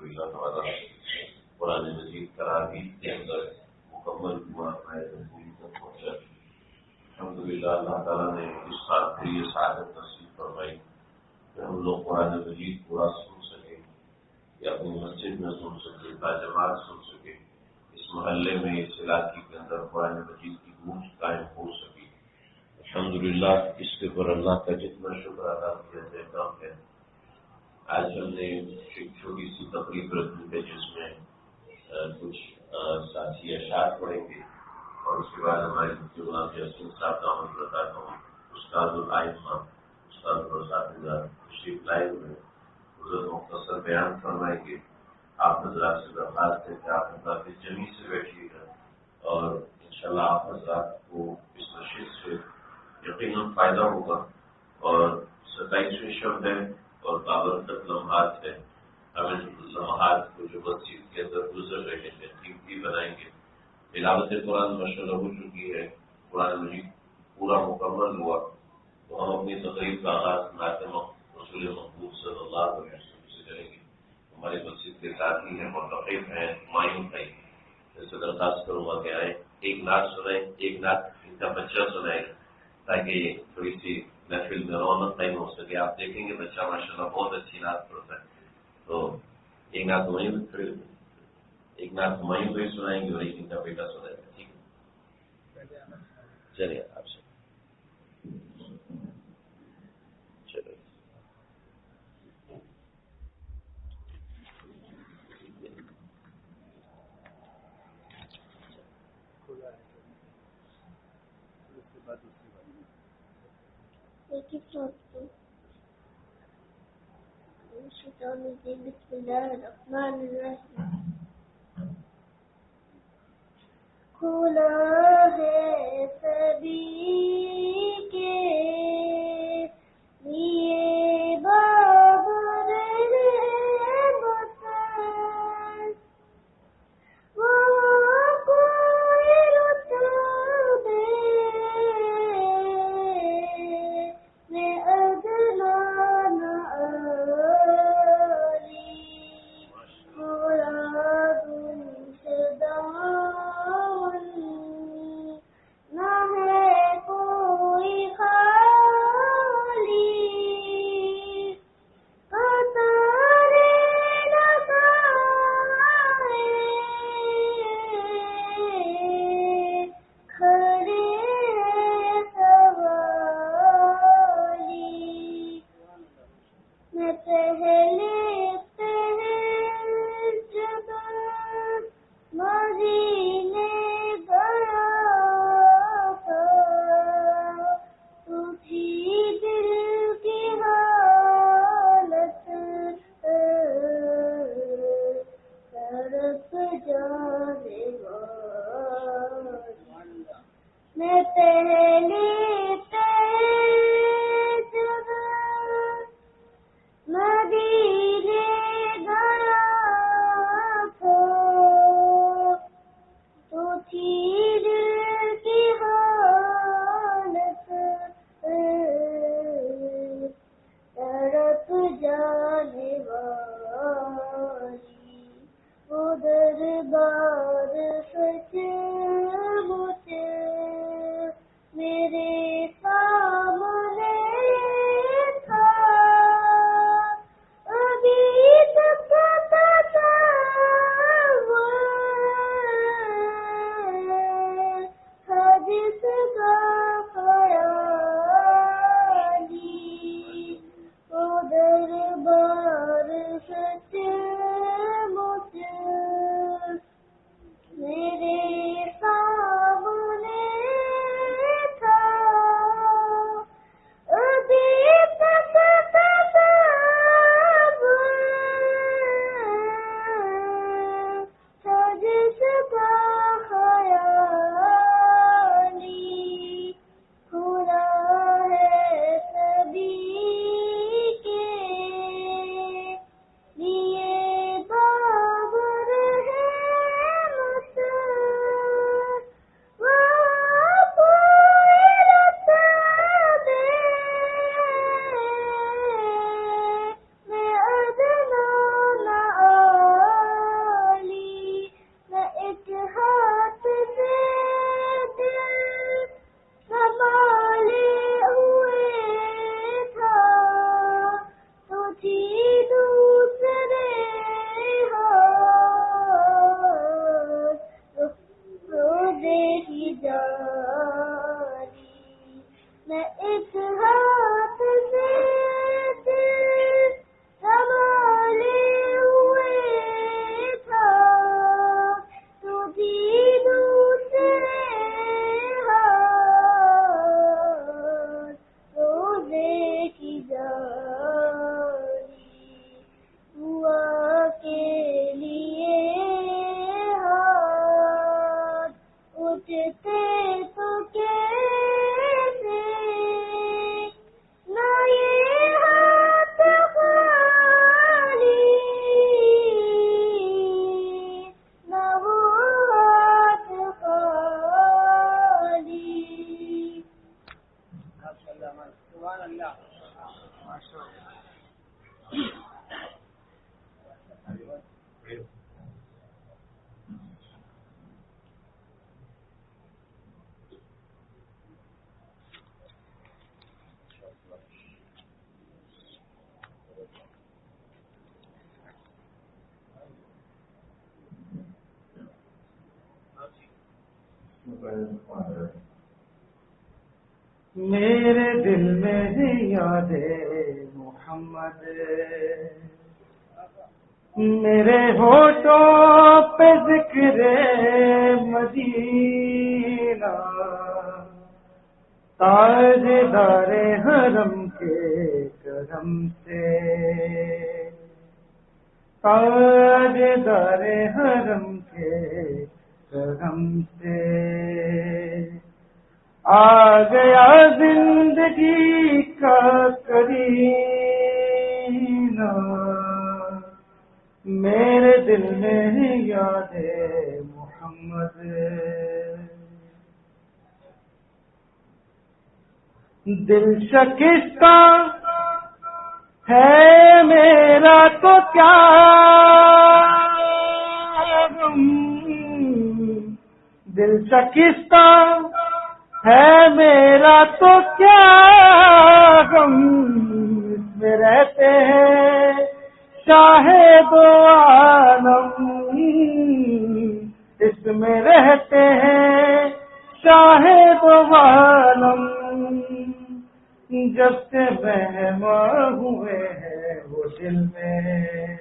الحمدللہ ہمارا قرآن مجید تراویح کے اندر مکمل ہوا، آیت پوری تک پہنچا۔ الحمدللہ اللہ تعالیٰ نے اس سال کو یہ سعادت نصیب فرمائی کہ ہم لوگ قرآن مجید پورا سن سکیں، یا اپنی مسجد میں سن سکیں، باجماعت سن سکیں، اس محلے میں اس علاقے کے اندر قرآن مجید کی گونج قائم ہو سکی۔ الحمدللہ اس کے اوپر اللہ کا جتنا شکر ادا کیا جائے کام ہے۔ آج ہم نے ایک چھوٹی سی تقریب رکھی ہے جس میں کچھ ساتھی اشعار پڑھیں گے، اور اس کے بعد ہمارے مفتی غلام یاسین صاحب کا ہم بتاتا ہوں استاد العائمہ استاد الاساتذہ تشریف لائے ہوئے حضرت مختصر بیان فرمائیں گے۔ آپ حضرات سے درخواست ہے کہ آپ حضرات جمی سے بیٹھیے گا، اور انشاءاللہ آپ حضرات کو اس نشست سے یقیناً فائدہ ہوگا۔ اور 27ویں شب ہے اور بابرکت لمحات ہے، ہم ان لمحات کو جو مسجد کے اندر گزر رہے ہیں قیمتی بنائیں گے۔ تلاوت قرآن ماشاءاللہ ہو چکی ہے، قرآن مجید پورا مکمل ہوا، تو ہم اپنی تقریب کا آغاز نعت رسول محبوب صلی اللہ علیہ وسلم سے کریں گے۔ ہمارے مسجد کے ساتھی ہیں، متقب ہیں، معین بھائی، جیسے درخواست کروں گا کہ آئیں، ایک نعت سنائیں، ایک نعت ان کا بچہ سنائے، تاکہ تھوڑی سی محفل میں رونق قائم ہو سکے۔ آپ دیکھیں گے بچہ ماشاءاللہ بہت اچھی نعت پڑھتا ہے، تو ایک نعت ہمایوں کو ہی سنائیں گے اور ایک ان کا بیٹا سنائے گا، ٹھیک ہے؟ چلیے آپ سے چلو۔ بسم اللہ الرحمن الرحیم۔ کھلا ہے سبھی کے لیے باب رحمت، وہاں کوئی رتبے میں ادنا نہ میرے میرے دل میں ہے یاد محمد، میرے ہونٹوں پہ ذکر مدینہ، تاجدار حرم کے کرم سے، تاجدار حرم کے کرم سے آ گیا زندگی کا کرینہ، میرے دل میں ہے یاد محمد، دل شکستہ ہے میرا تو کیا غم، دل شکستہ ہے میرا تو کیا غم، اس میں رہتے ہیں شاہ دو عالم، اس میں رہتے ہیں شاہ دو عالم، جب سے مہمان ہوئے ہیں وہ دل میں،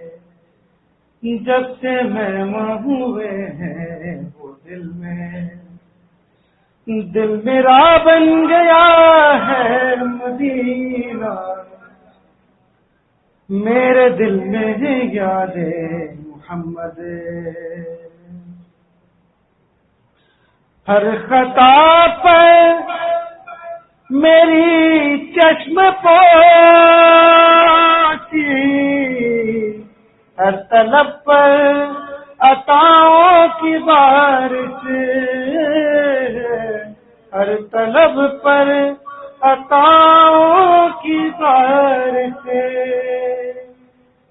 جب سے مہمان ہوئے ہیں وہ دل میں، دل میرا بن گیا ہے مدینہ، میرے دل میں ہے یاد محمد، ہر خطا پر میری چشم پوشی، ہر طلب پر عطاؤں کی بارش، ہر طلب پر عطاؤں کی بارش،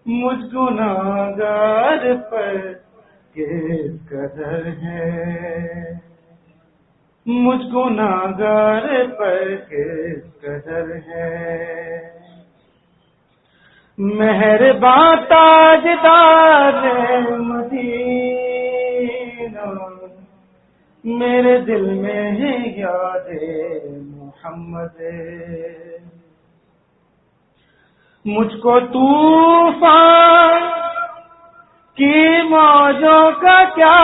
مجھ گناہگار پر کس قدر ہے، مجھ گناہگار پر کس قدر ہے، مہرباں تاجدار مدینہ، میرے دل میں ہے یاد محمد، مجھ کو طوفان کی موجوں کا کیا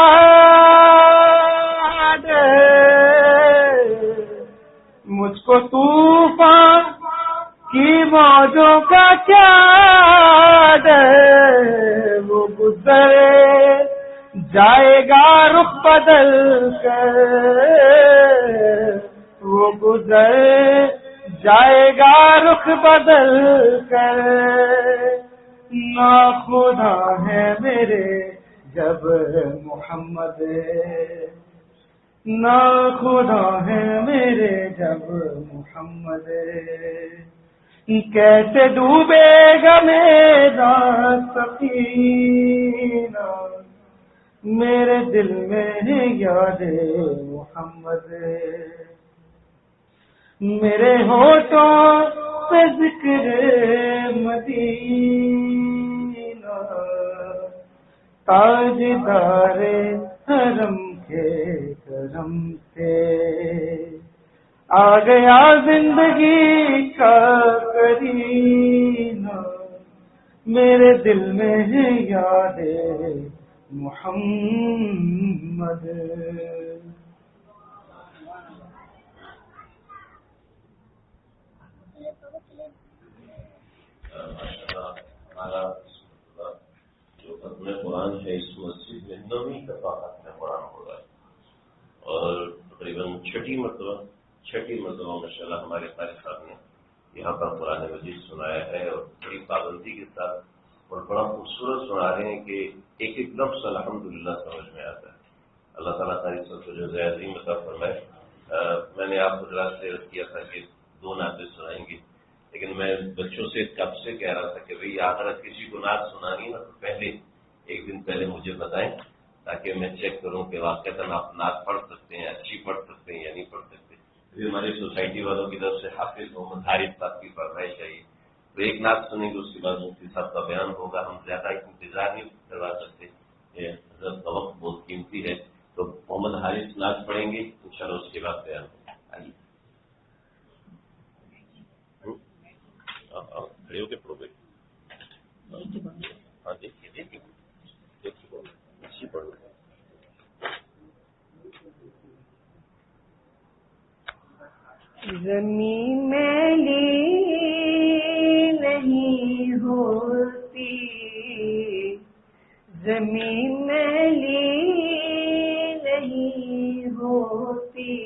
ڈر، مجھ کو طوفان کی موجوں کا کیا ڈر، وہ گزر جائے گا رخ بدل کر، وہ گزر جائے گا رخ بدل کر، ناخدا ہے میرے جب محمد، ناخدا ہے میرے جب محمد، کیسے ڈوبے گا میرا سفینہ، میرے دل میں ہے یاد محمد، میرے ہونٹوں پہ ذکر مدینہ، تاجدار حرم کے کرم سے آ گیا زندگی کا کرینہ، میرے دل میں ہے یاد محمد۔ ہمارا جو ختم قرآن ہے اس مسجد میں 9ویں دفعہ ختم قرآن ہو رہا ہے اور تقریباً چھٹی مرتبہ ماشاء اللہ ہمارے قاری صاحب نے یہاں پر قرآن مجید سنایا ہے اور بڑی پابندی کے ساتھ اور بڑا خوبصورت سنا رہے ہیں کہ ایک ایک لفظ الحمدللہ سمجھ میں آتا ہے۔ اللہ تعالیٰ قاری صاحب کو جو عظیم عطا فرمائے۔ میں نے آپ حضرات سے عرض کیا تھا کہ 2 نعتیں سنائیں گے، لیکن میں بچوں سے کب سے کہہ رہا تھا کہ بھئی اگر کسی کو نعت سنانی نا تو پہلے ایک دن پہلے مجھے بتائیں تاکہ میں چیک کروں کہ واقعتاً آپ نعت پڑھ سکتے ہیں، اچھی پڑھ سکتے ہیں یا نہیں پڑھ سکتے۔ پھر ہماری سوسائٹی والوں کی طرف سے حافظ محمد حارث صاحب کی فرمائش آئی تو ایک نعت سنیں گے، اس کے بعد مفتی صاحب کا بیان ہوگا۔ ہم زیادہ انتظار نہیں کروا سکتے، حضرت کا وقت بہت قیمتی ہے، تو تو محمد حارث ناز پڑھیں گے انشاءاللہ، اس کے بعد بیان آئیے کھڑے ہو کے پڑھو گے. ہاں دیکھیے اچھی پڑھو. زمین میلی نہیں ہوتی، زمین میلی نہیں ہوتی،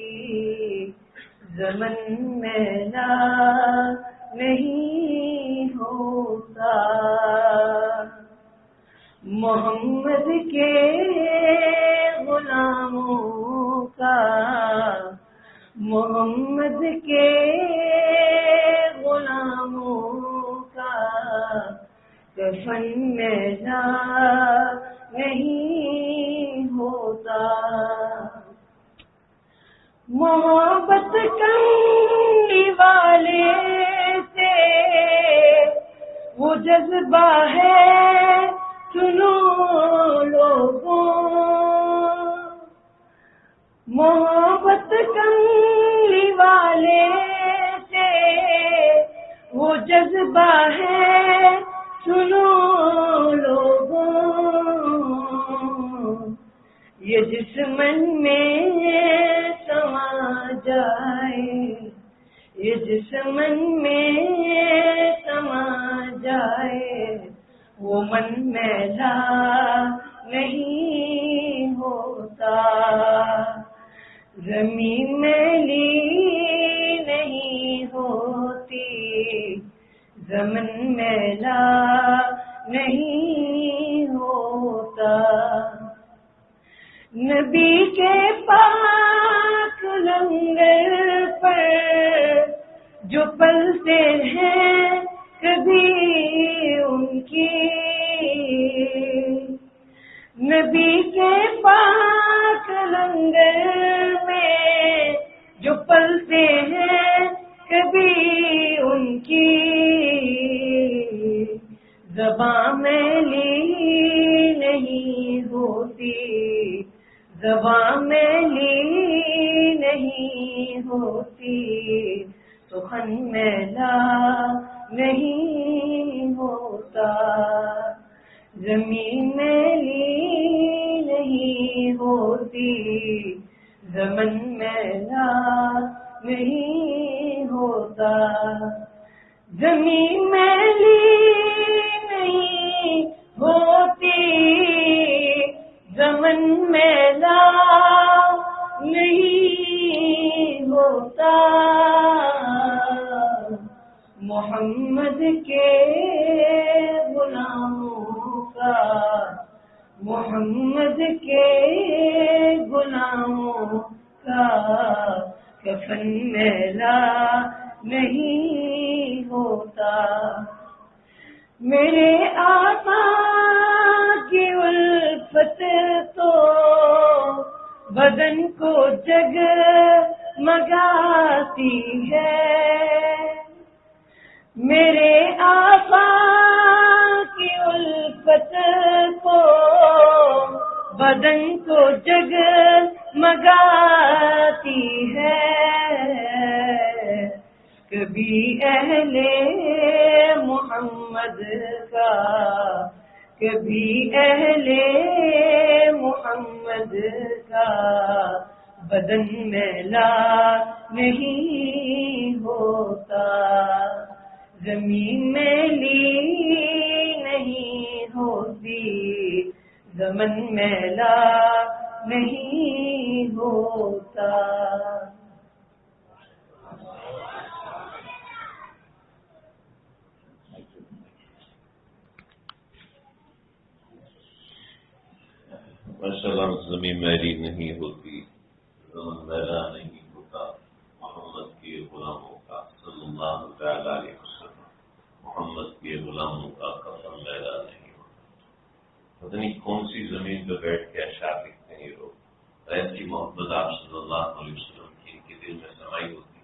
زمن میلا نہیں ہوتا. محمد کے غلاموں کا، محمد کے غلاموں کا کفن میلا نہیں ہوتا. محبت کرنے والے سے وہ جذبہ ہے سنو لوگوں، محبت کرنے والے سے وہ جذبہ ہے سنو لوگوں. یہ جسمن میں سما جائے، یہ جسمن میں سما جائے، وہ من میلا نہیں ہوتا. زمین میلی نہیں ہوتی، زمن میلا نہیں ہوتا. نبی کے پاک لنگر پر جو پلتے ہیں کبھی ان کی، نبی کے پاک لنگر میں جو پلتے ہیں کبھی ان کی، زباں میلی نہیں ہوتی، زباں میلی نہیں ہوتی، سخن میلا نہیں ہوتا. زمین میلی نہیں ہوتی، زمن میلا نہیں ہوتا. زمین میلی نہیں ہوتی، زمن میلا نہیں ہوتا. محمد کے غلاموں کا، محمد کے غلاموں کا کفن میلا نہیں ہوتا. میرے آقا کی الفت تو بدن کو جگمگاتی ہے، میرے آقا کی الفت کو بدن کو جگمگاتی ہے. کبھی اہل محمد کا، کبھی اہل محمد کا بدن میلا نہیں ہوتا. زمین میلی نہیں ہوتی، زمن میلا نہیں ہوتا. ماشاءاللہ. زمین میلی نہیں ہوتی، زمن میلا نہیں ہوتا. محمد کے غلاموں کا صلی اللہ تعالی علیہ وسلم، محمد کے غلاموں کا کفن میلا نہیں ہوتا. پتہ نہیں کون سی زمین پہ بیٹھ کے اشعار لکھتے ہیں یہ لوگ. ایسی محبت آپ صلی اللہ علیہ وسلم کی ان کے دل میں سمائی ہوتی.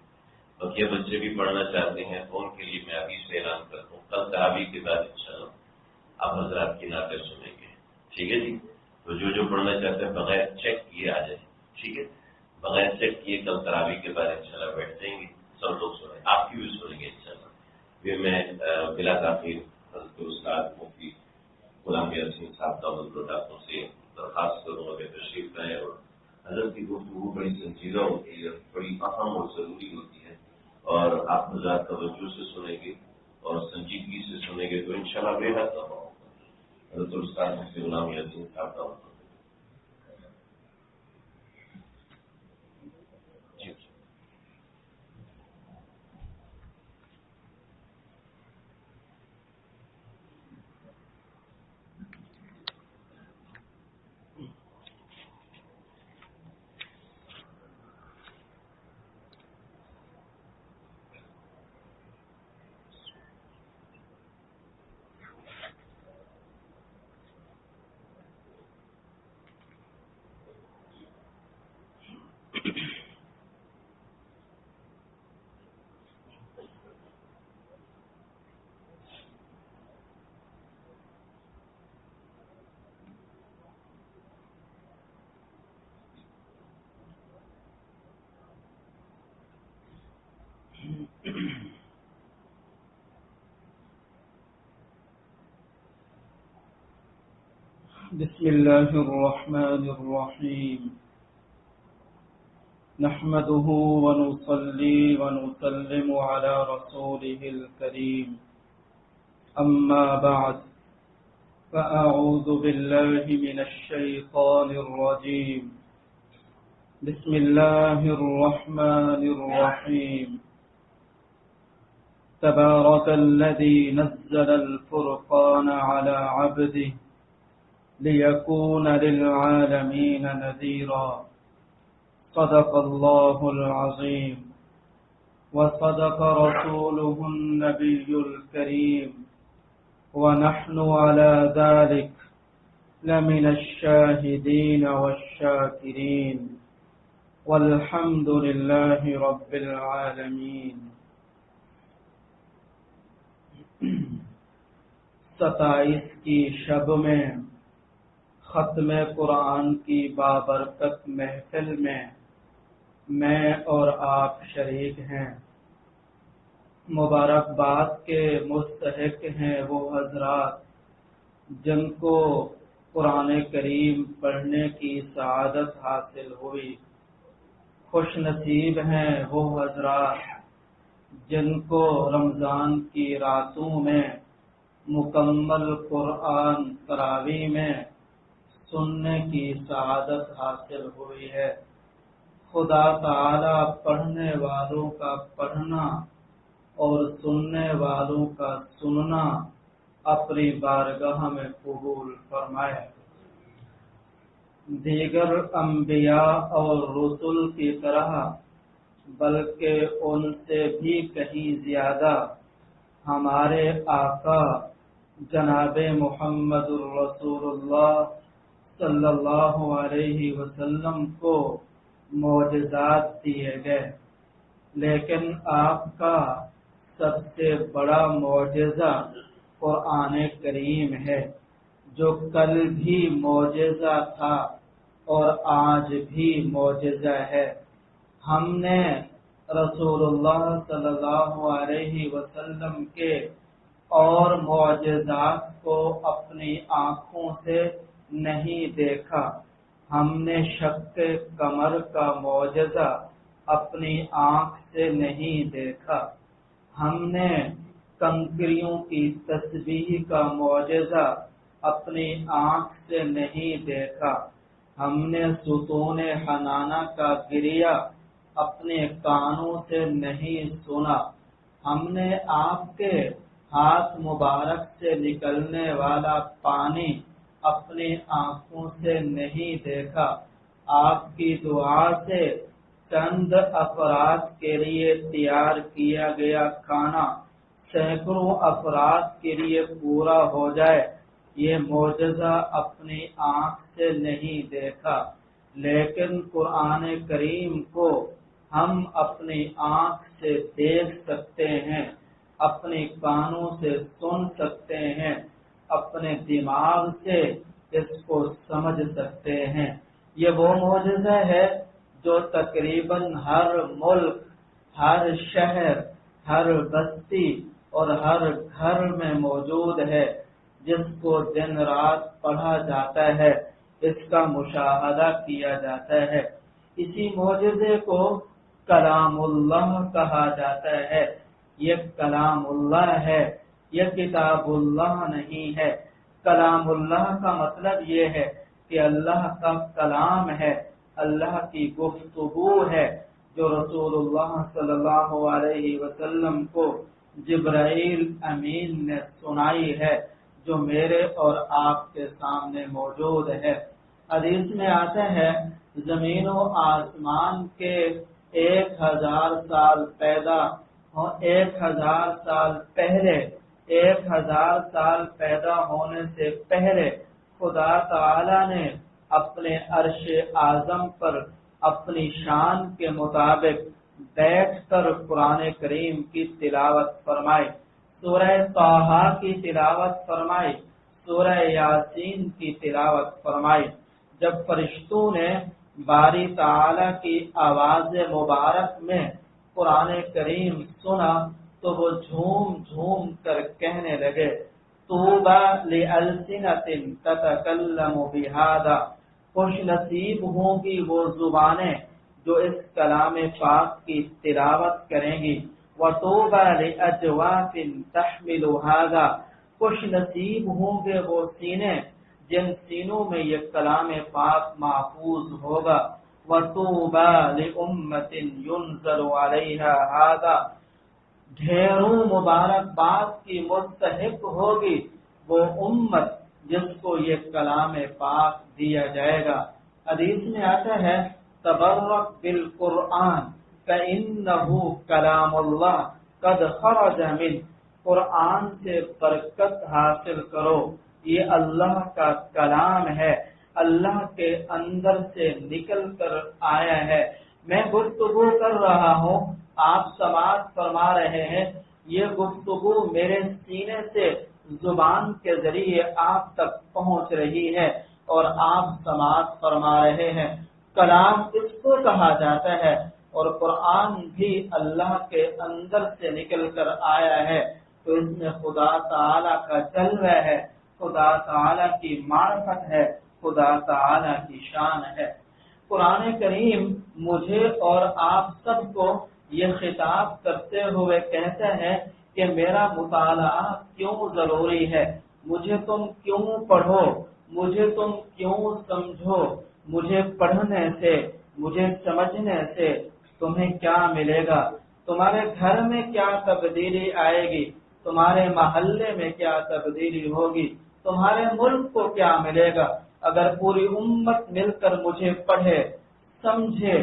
بقیہ بچے بھی پڑھنا چاہتے ہیں تو ان کے لیے میں ابھی سے اعلان کرتا ہوں، کل تراویح کے بعد انشاءاللہ آپ حضرات کی نعتیں سنیں گے. ٹھیک ہے جی. تو جو پڑھنا چاہتے ہیں بغیر چیک کیے آ جائیں، ٹھیک ہے؟ بغیر چیک کیے کل تراویح کے بعد انشاءاللہ بیٹھ جائیں گے، سب لوگ سنیں، آپ کی بھی سنیں گے انشاءاللہ۔ پھر میں بلا تاخیر حضرت استاد مفتی غلام یاسین صاحب دعوت آپ سے درخواست کروں گا کہ تشریف لائیں، اور حضرت کی گفتگو بڑی سنجیدہ ہوتی ہے، بڑی اہم اور ضروری ہوتی ہے، اور آپ حضرات توجہ سے سنیں گے اور سنجیدگی سے سنیں گے تو انشاءاللہ بے حد نفع ہوگا۔ حضرت استاد مفتی غلام یاسین صاحب دعوت۔ بسم الله الرحمن الرحيم. نحمده ونصلي ونسلم على رسوله الكريم. أما بعد، فأعوذ بالله من الشيطان الرجيم. بسم الله الرحمن الرحيم. تبارك الذي نزل الفرقان على عبده ليكون للعالمين نذيرا. صدق الله العظيم وصدق رسوله النبي الكريم، ونحن على ذلك لمن الشاهدين والشاكرين، والحمد لله رب العالمين. 27 کی شب میں ختم قرآن کی بابرکت محفل میں اور آپ شریک ہیں۔ مبارکباد کے مستحق ہیں وہ حضرات جن کو قرآن کریم پڑھنے کی سعادت حاصل ہوئی۔ خوش نصیب ہیں وہ حضرات جن کو رمضان کی راتوں میں مکمل قرآن تراویح میں سننے کی سعادت حاصل ہوئی ہے۔ خدا تعالی پڑھنے والوں کا پڑھنا اور سننے والوں کا سننا اپنی بارگاہ میں قبول فرمائے۔ دیگر انبیاء اور رسل کی طرح بلکہ ان سے بھی کہیں زیادہ ہمارے آقا جناب محمد الرسول اللہ صلی اللہ علیہ وسلم کو معجزات دیے گئے، لیکن آپ کا سب سے بڑا معجزہ قرآن کریم ہے، جو کل بھی معجزہ تھا اور آج بھی معجزہ ہے۔ ہم نے رسول اللہ صلی اللہ علیہ وسلم کے اور معجزات کو اپنی آنکھوں سے نہیں دیکھا۔ ہم نے شق قمر کا معجزہ اپنی آنکھ سے نہیں دیکھا۔ ہم نے کنکریوں کی تسبیح کا معجزہ اپنی آنکھ سے نہیں دیکھا۔ ہم نے ستون حنانہ کا گریہ اپنے کانوں سے نہیں سنا۔ ہم نے آپ کے ہاتھ مبارک سے نکلنے والا پانی اپنی آنکھوں سے نہیں دیکھا۔ آپ کی دعا سے چند افراد کے لیے تیار کیا گیا کھانا سینکڑوں افراد کے لیے پورا ہو جائے، یہ معجزہ اپنی آنکھ سے نہیں دیکھا، لیکن قرآن کریم کو ہم اپنی آنکھ سے دیکھ سکتے ہیں، اپنے کانوں سے سن سکتے ہیں، اپنے دماغ سے اس کو سمجھ سمجھ سکتے ہیں۔ یہ وہ معجزہ ہے جو تقریباً ہر ملک، ہر شہر، ہر بستی اور ہر گھر میں موجود ہے، جس کو دن رات پڑھا جاتا ہے، اس کا مشاہدہ کیا جاتا ہے۔ اسی معجزے کو کلام اللہ کہا جاتا ہے۔ یہ کلام اللہ ہے، یہ کتاب اللہ نہیں ہے۔ کلام اللہ کا مطلب یہ ہے کہ اللہ کا کلام ہے، اللہ کی گفتگو ہے، جو رسول اللہ صلی اللہ علیہ وسلم کو جبرائیل امین نے سنائی ہے، جو میرے اور آپ کے سامنے موجود ہے۔ حدیث میں آتا ہے زمین و آسمان کے 1000 سال پیدا اور 1000 سال پہلے، 1000 سال پیدا ہونے سے پہلے خدا تعالی نے اپنے عرش اعظم پر اپنی شان کے مطابق بیٹھ کر قرآن کریم کی تلاوت فرمائی، سورہ طٰہٰ کی تلاوت فرمائی، سورہ یاسین کی تلاوت فرمائی۔ جب فرشتوں نے باری تعالی کی آواز مبارک میں قرآن کریم سنا تو وہ جھوم جھوم کر کہنے لگے، طوبیٰ لألسنۃ تتکلم بہذا، خوش نصیب ہوں گی وہ زبانیں جو اس کلام پاک کی تلاوت کریں گی، وطوبیٰ لأجواف تحمل ھذا، خوش نصیب ہوں گے وہ سینے جن سینوں میں یہ کلام پاک محفوظ ہوگا، وطوبیٰ لأمۃ ينزل علیہا ھذا، ڈھیروں مبارکباد کی مستحق ہوگی وہ امت جس کو یہ کلام پاک دیا جائے گا۔ حدیث میں آتا ہے تبرک بالقرآن فإنہ کلام اللہ قد خرج من، قرآن سے برکت حاصل کرو، یہ اللہ کا کلام ہے، اللہ کے اندر سے نکل کر آیا ہے۔ میں گفتگو کر رہا ہوں، آپ سماعت فرما رہے ہیں، یہ گفتگو میرے سینے سے زبان کے ذریعے آپ تک پہنچ رہی ہے اور آپ سماعت فرما رہے ہیں۔ کلام اس کو کہا جاتا ہے، اور قرآن بھی اللہ کے اندر سے نکل کر آیا ہے، تو اس میں خدا تعالی کا جلوہ ہے، خدا تعالی کی معرفت ہے، خدا تعالی کی شان ہے۔ قرآن کریم مجھے اور آپ سب کو یہ خطاب کرتے ہوئے کہتا ہے کہ میرا مطالعہ کیوں ضروری ہے، مجھے تم کیوں پڑھو، مجھے تم کیوں سمجھو، مجھے پڑھنے سے، مجھے سمجھنے سے تمہیں کیا ملے گا، تمہارے گھر میں کیا تبدیلی آئے گی، تمہارے محلے میں کیا تبدیلی ہوگی، تمہارے ملک کو کیا ملے گا اگر پوری امت مل کر مجھے پڑھے، سمجھے،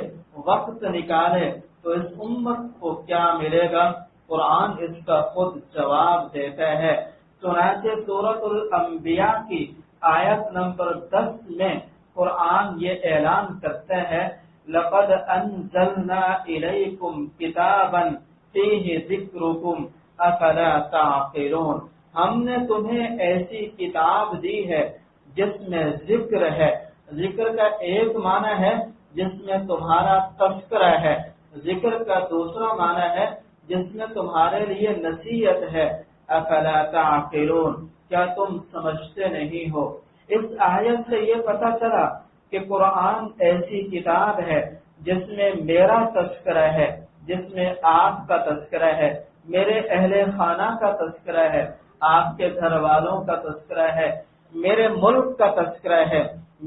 وقت نکالے، تو اس امت کو کیا ملے گا۔ قرآن اس کا خود جواب دیتا ہے۔ چنانچہ سورۃ الانبیاء کی آیت نمبر 10 میں قرآن یہ اعلان کرتا ہے لَقَدْ أَنزَلْنَا إِلَيْكُمْ كِتَابًا فِيهِ ذِكْرُكُمْ أَفَلَا تَعْقِلُونَ، ہم نے تمہیں ایسی کتاب دی ہے جس میں ذکر ہے۔ ذکر کا ایک معنی ہے جس میں تمہارا تذکرہ ہے، ذکر کا دوسرا معنی ہے جس میں تمہارے لیے نصیحت ہے۔ افلا تعقلون، کیا تم سمجھتے نہیں ہو۔ اس آیت سے یہ پتہ چلا کہ قرآن ایسی کتاب ہے جس میں میرا تذکرہ ہے، جس میں آپ کا تذکرہ ہے، میرے اہل خانہ کا تذکرہ ہے، آپ کے گھر والوں کا تذکرہ ہے، میرے ملک کا تذکرہ ہے،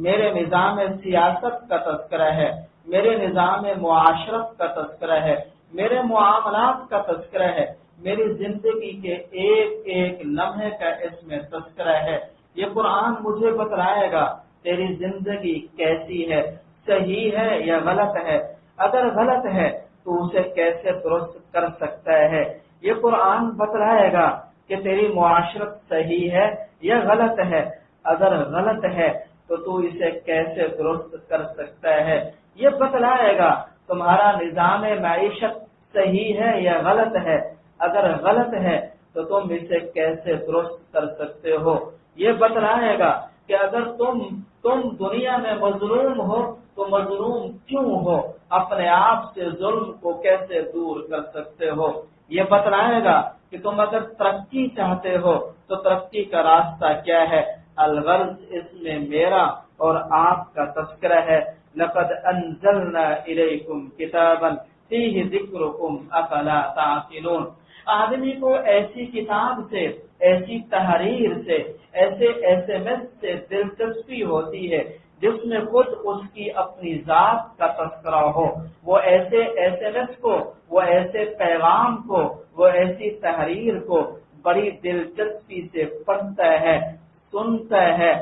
میرے نظام سیاست کا تذکرہ ہے، میرے نظام معاشرت کا تذکرہ ہے، میرے معاملات کا تذکرہ ہے، میری زندگی کے ایک ایک لمحے کا اس میں تذکرہ ہے۔ یہ قرآن مجھے بتلائے گا تیری زندگی کیسی ہے، صحیح ہے یا غلط ہے، اگر غلط ہے تو اسے کیسے درست کر سکتا ہے۔ یہ قرآن بتلائے گا کہ تیری معاشرت صحیح ہے یا غلط ہے، اگر غلط ہے تو اسے کیسے درست کر سکتا ہے۔ یہ بتلائے گا تمہارا نظام معیشت صحیح ہے یا غلط ہے، اگر غلط ہے تو تم اسے کیسے درست کر سکتے ہو۔ یہ بتلائے گا کہ کہ اگر تم دنیا میں مظلوم ہو تو مظلوم کیوں ہو، اپنے آپ سے ظلم کو کیسے دور کر سکتے ہو، یہ بتلائے گا کہ تم اگر ترقی چاہتے ہو تو ترقی کا راستہ کیا ہے۔ الغرض اس میں میرا اور آپ کا تذکرہ ہے، لقد انزلنا الیکم کتابا فیہ ذکرکم افلا تعقلون۔ آدمی کو ایسی کتاب سے، ایسی تحریر سے، ایسے SMS سے دلچسپی ہوتی ہے جس میں خود اس کی اپنی ذات کا تذکرہ ہو۔ وہ ایسے SMS کو، وہ ایسے پیغام کو، وہ ایسی تحریر کو بڑی دلچسپی سے پڑھتا ہے، سنتا ہے،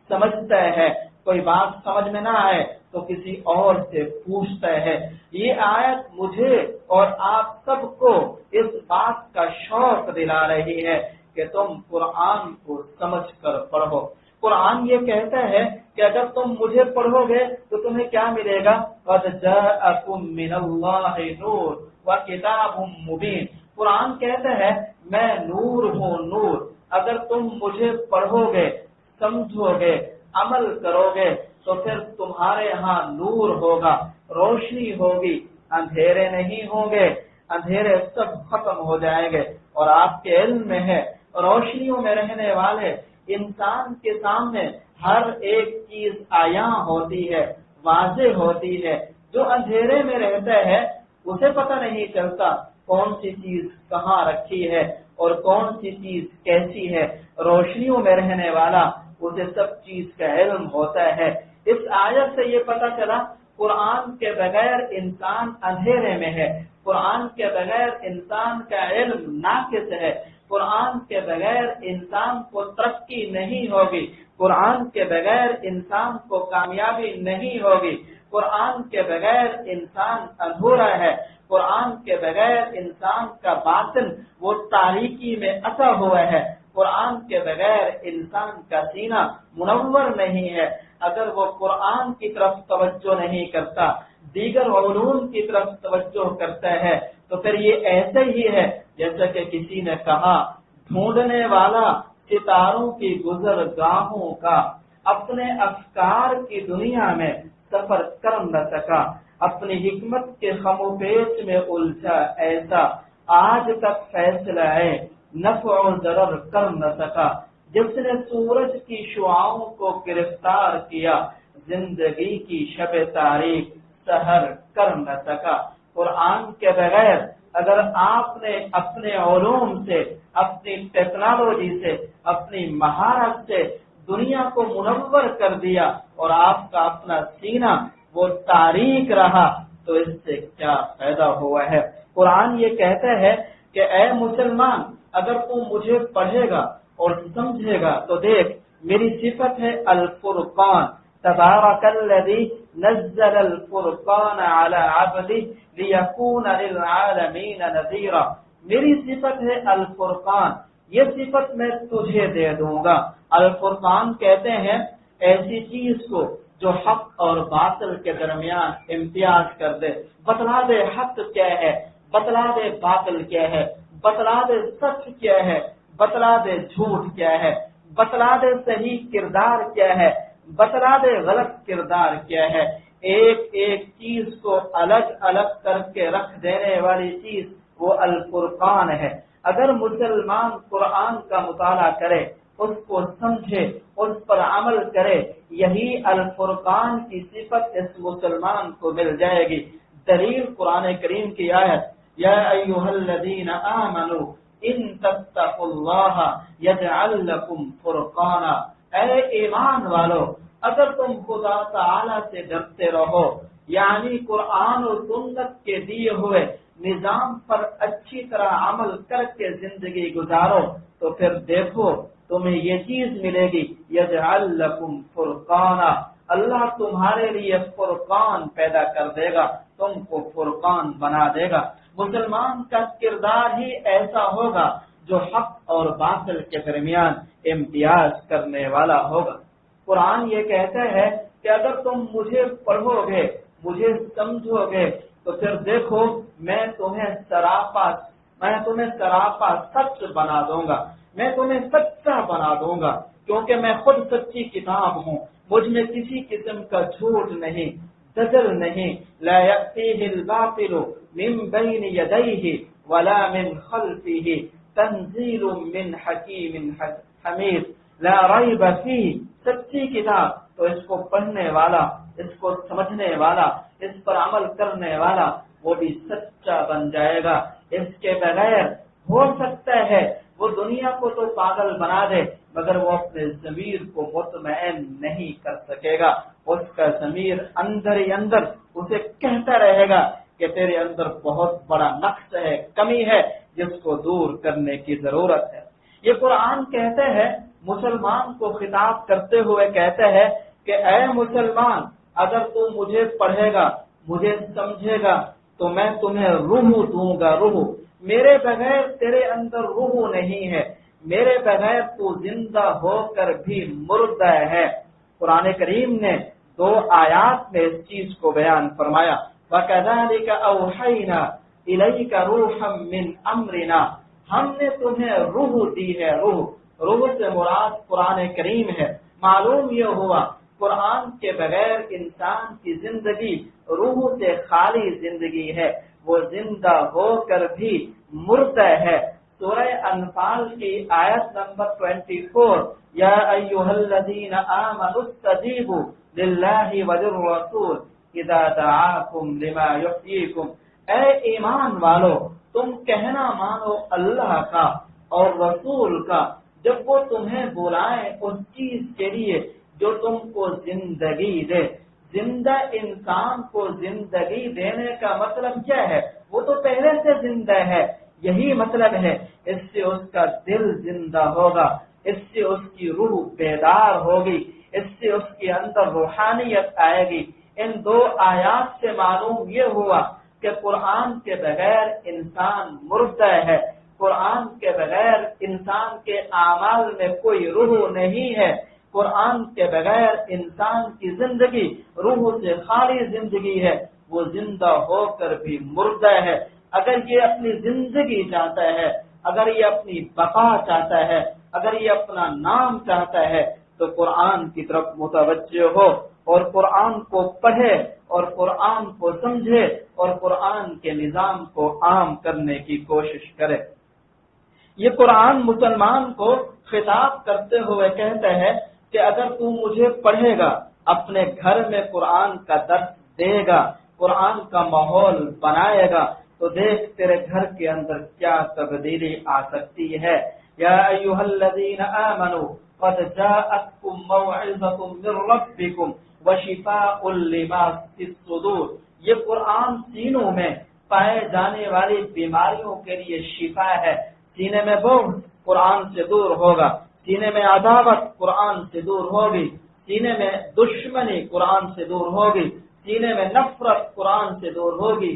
سمجھتا ہے۔ کوئی بات سمجھ میں نہ آئے تو کسی اور سے پوچھتا ہے۔ یہ آیت مجھے اور آپ سب کو اس بات کا شوق دلا رہی ہے کہ تم قرآن کو سمجھ کر پڑھو۔ قرآن یہ کہتا ہے کہ اگر تم مجھے پڑھو گے تو تمہیں کیا ملے گا؟ قَدْ جَاءَكُم مِّنَ اللَّهِ نُورٌ وَكِتَابٌ مُّبِينٌ۔ قرآن کہتا ہے میں نور ہوں، نور۔ اگر تم مجھے پڑھو گے، سمجھو گے، عمل کرو گے تو پھر تمہارے ہاں نور ہوگا، روشنی ہوگی، اندھیرے نہیں ہوں گے، اندھیرے سب ختم ہو جائیں گے۔ اور آپ کے علم میں ہے روشنیوں میں رہنے والے انسان کے سامنے ہر ایک چیز عیاں ہوتی ہے، واضح ہوتی ہے۔ جو اندھیرے میں رہتا ہے اسے پتہ نہیں چلتا کون سی چیز کہاں رکھی ہے اور کون سی چیز کیسی ہے۔ روشنیوں میں رہنے والا اسے سب چیز کا علم ہوتا ہے۔ اس آیت سے یہ پتہ چلا قرآن کے بغیر انسان اندھیرے میں ہے، قرآن کے بغیر انسان کا علم ناقص ہے، قرآن کے بغیر انسان کو ترقی نہیں ہوگی، قرآن کے بغیر انسان کو کامیابی نہیں ہوگی، قرآن کے بغیر انسان ادھورا ہے، قرآن کے بغیر انسان کا باطن وہ تاریکی میں اٹا ہوا ہے، قرآن کے بغیر انسان کا سینہ منور نہیں ہے۔ اگر وہ قرآن کی طرف توجہ نہیں کرتا، دیگر علوم کی طرف توجہ کرتا ہے تو پھر یہ ایسے ہی ہے جیسا کہ کسی نے کہا ڈھونڈنے والا ستاروں کی گزرگاہوں کا اپنے افکار کی دنیا میں سفر کر نہ سکا، اپنی حکمت کے خم و پیچ میں الجھا ایسا آج تک فیصلہ ہے نفع و ضرر کر نہ سکا۔ جس نے سورج کی شعاؤں کو گرفتار کیا، زندگی کی شب تاریخ سحر کر نہ سکا۔ قرآن کے بغیر اگر آپ نے اپنے علوم سے، اپنی ٹیکنالوجی سے، اپنی مہارت سے دنیا کو منور کر دیا اور آپ کا اپنا سینہ وہ تاریک رہا تو اس سے کیا پیدا ہوا ہے؟ قرآن یہ کہتا ہے کہ اے مسلمان اگر تم مجھے پڑھے گا اور سمجھے گا تو دیکھ میری صفت ہے الفرقان، تبارک الذی نزل الفرقان علی عبدہ لیکون للعالمین نذیرا۔ میری صفت ہے الفرقان، یہ صفت میں تجھے دے دوں گا۔ الفرقان کہتے ہیں ایسی چیز کو جو حق اور باطل کے درمیان امتیاز کر دے، بتلا دے حق کیا ہے، بتلا دے باطل کیا ہے، بتلا دے سچ کیا ہے، بتلا دے جھوٹ کیا ہے، بتلا دے صحیح کردار کیا ہے، بتلا دے غلط کردار کیا ہے۔ ایک ایک چیز کو الگ الگ کر کے رکھ دینے والی چیز وہ الفرقان ہے۔ اگر مسلمان قرآن کا مطالعہ کرے، اس کو سمجھے، اس پر عمل کرے، یہی الفرقان کی صفت اس مسلمان کو مل جائے گی۔ دلیل قرآن کریم کی آیت یا ایھا الذین آمنوا ان تتقوا اللہ یجعل لکم فرقانا۔ اے ایمان والو اگر تم خدا تعالی سے ڈرتے رہو، یعنی قرآن و سنت کے دیے ہوئے نظام پر اچھی طرح عمل کر کے زندگی گزارو تو پھر دیکھو تمہیں یہ چیز ملے گی، یجعل لکم فرقانا، اللہ تمہارے لیے فرقان پیدا کر دے گا، تم کو فرقان بنا دے گا۔ مسلمان کا کردار ہی ایسا ہوگا جو حق اور باطل کے درمیان امتیاز کرنے والا ہوگا۔ قرآن یہ کہتا ہے کہ اگر تم مجھے پڑھو گے، مجھے سمجھو گے تو پھر دیکھو میں تمہیں سراپا سچ بنا دوں گا۔ میں تمہیں سچا بنا دوں گا، کیونکہ میں خود سچی کتاب ہوں، مجھ میں کسی قسم کا جھوٹ نہیں، زجر نہیں۔ لا یأتیہ الباطل من بین یدیہ ولا من خلفہ تنزیل من حکیم حمید۔ لا ریب فیہ، سچی کتاب تو اس کو پڑھنے والا، اس کو سمجھنے والا، اس پر عمل کرنے والا وہ بھی سچا بن جائے گا۔ اس کے بغیر ہو سکتا ہے وہ دنیا کو تو پاگل بنا دے، مگر وہ اپنے ضمیر کو مطمئن نہیں کر سکے گا۔ اس کا ضمیر اندر ہی اندر اسے کہتا رہے گا کہ تیرے اندر بہت بڑا نقص ہے، کمی ہے، جس کو دور کرنے کی ضرورت ہے۔ یہ قرآن کہتے ہیں، مسلمان کو خطاب کرتے ہوئے کہتے ہیں کہ اے مسلمان، اگر تو مجھے پڑھے گا، مجھے سمجھے گا تو میں تمہیں روح دوں گا۔ روح، میرے بغیر تیرے اندر روح نہیں ہے، میرے بغیر تو زندہ ہو کر بھی مردہ ہے۔ قرآن کریم نے 2 آیات میں اس چیز کو بیان فرمایا۔ وَكَذَلِكَ أَوْحَيْنَا إِلَيْكَ رُوحًا مِّنْ أَمْرِنَا، ہم نے تمہیں روح دی ہے۔ روح سے مراد قرآن کریم ہے۔ معلوم یہ ہوا قرآن کے بغیر انسان کی زندگی روح سے خالی زندگی ہے، وہ زندہ ہو کر بھی مردہ ہے۔ سورہ انفال کی آیت نمبر 24، یا ایھا الذین آمنوا استجیبوا للہ وللرسول اذا دعاکم لما یحییکم، اے ایمان والو تم کہنا مانو اللہ کا اور رسول کا جب وہ تمہیں بلائیں اس چیز کے لیے جو تم کو زندگی دے۔ زندہ انسان کو زندگی دینے کا مطلب کیا ہے؟ وہ تو پہلے سے زندہ ہے، یہی مطلب ہے۔ اس سے اس کا دل زندہ ہوگا، اس سے اس کی روح بیدار ہوگی، اس سے اس کے اندر روحانیت آئے گی۔ ان 2 آیات سے معلوم یہ ہوا کہ قرآن کے بغیر انسان مردہ ہے، قرآن کے بغیر انسان کے اعمال میں کوئی روح نہیں ہے، قرآن کے بغیر انسان کی زندگی روح سے خالی زندگی ہے، وہ زندہ ہو کر بھی مردہ ہے۔ اگر یہ اپنی زندگی چاہتا ہے، اگر یہ اپنی بقا چاہتا ہے، اگر یہ اپنا نام چاہتا ہے تو قرآن کی طرف متوجہ ہو اور قرآن کو پڑھے اور قرآن کو سمجھے اور قرآن کے نظام کو عام کرنے کی کوشش کرے۔ یہ قرآن مسلمان کو خطاب کرتے ہوئے کہتا ہے کہ اگر تو مجھے پڑھے گا، اپنے گھر میں قرآن کا درس دے گا، قرآن کا ماحول بنائے گا تو دیکھ تیرے گھر کے اندر کیا تبدیلی آ سکتی ہے۔ یا ایھا الذین آمنوا قد جاءتکم موعظۃ من ربکم وشفاء لما فی الصدور، یہ قرآن سینوں میں پائے جانے والی بیماریوں کے لیے شفا ہے۔ سینے میں بغض قرآن سے دور ہوگا، سینے میں عداوت قرآن سے دور ہوگی، سینے میں دشمنی قرآن سے دور ہوگی، سینے میں نفرت قرآن سے دور ہوگی۔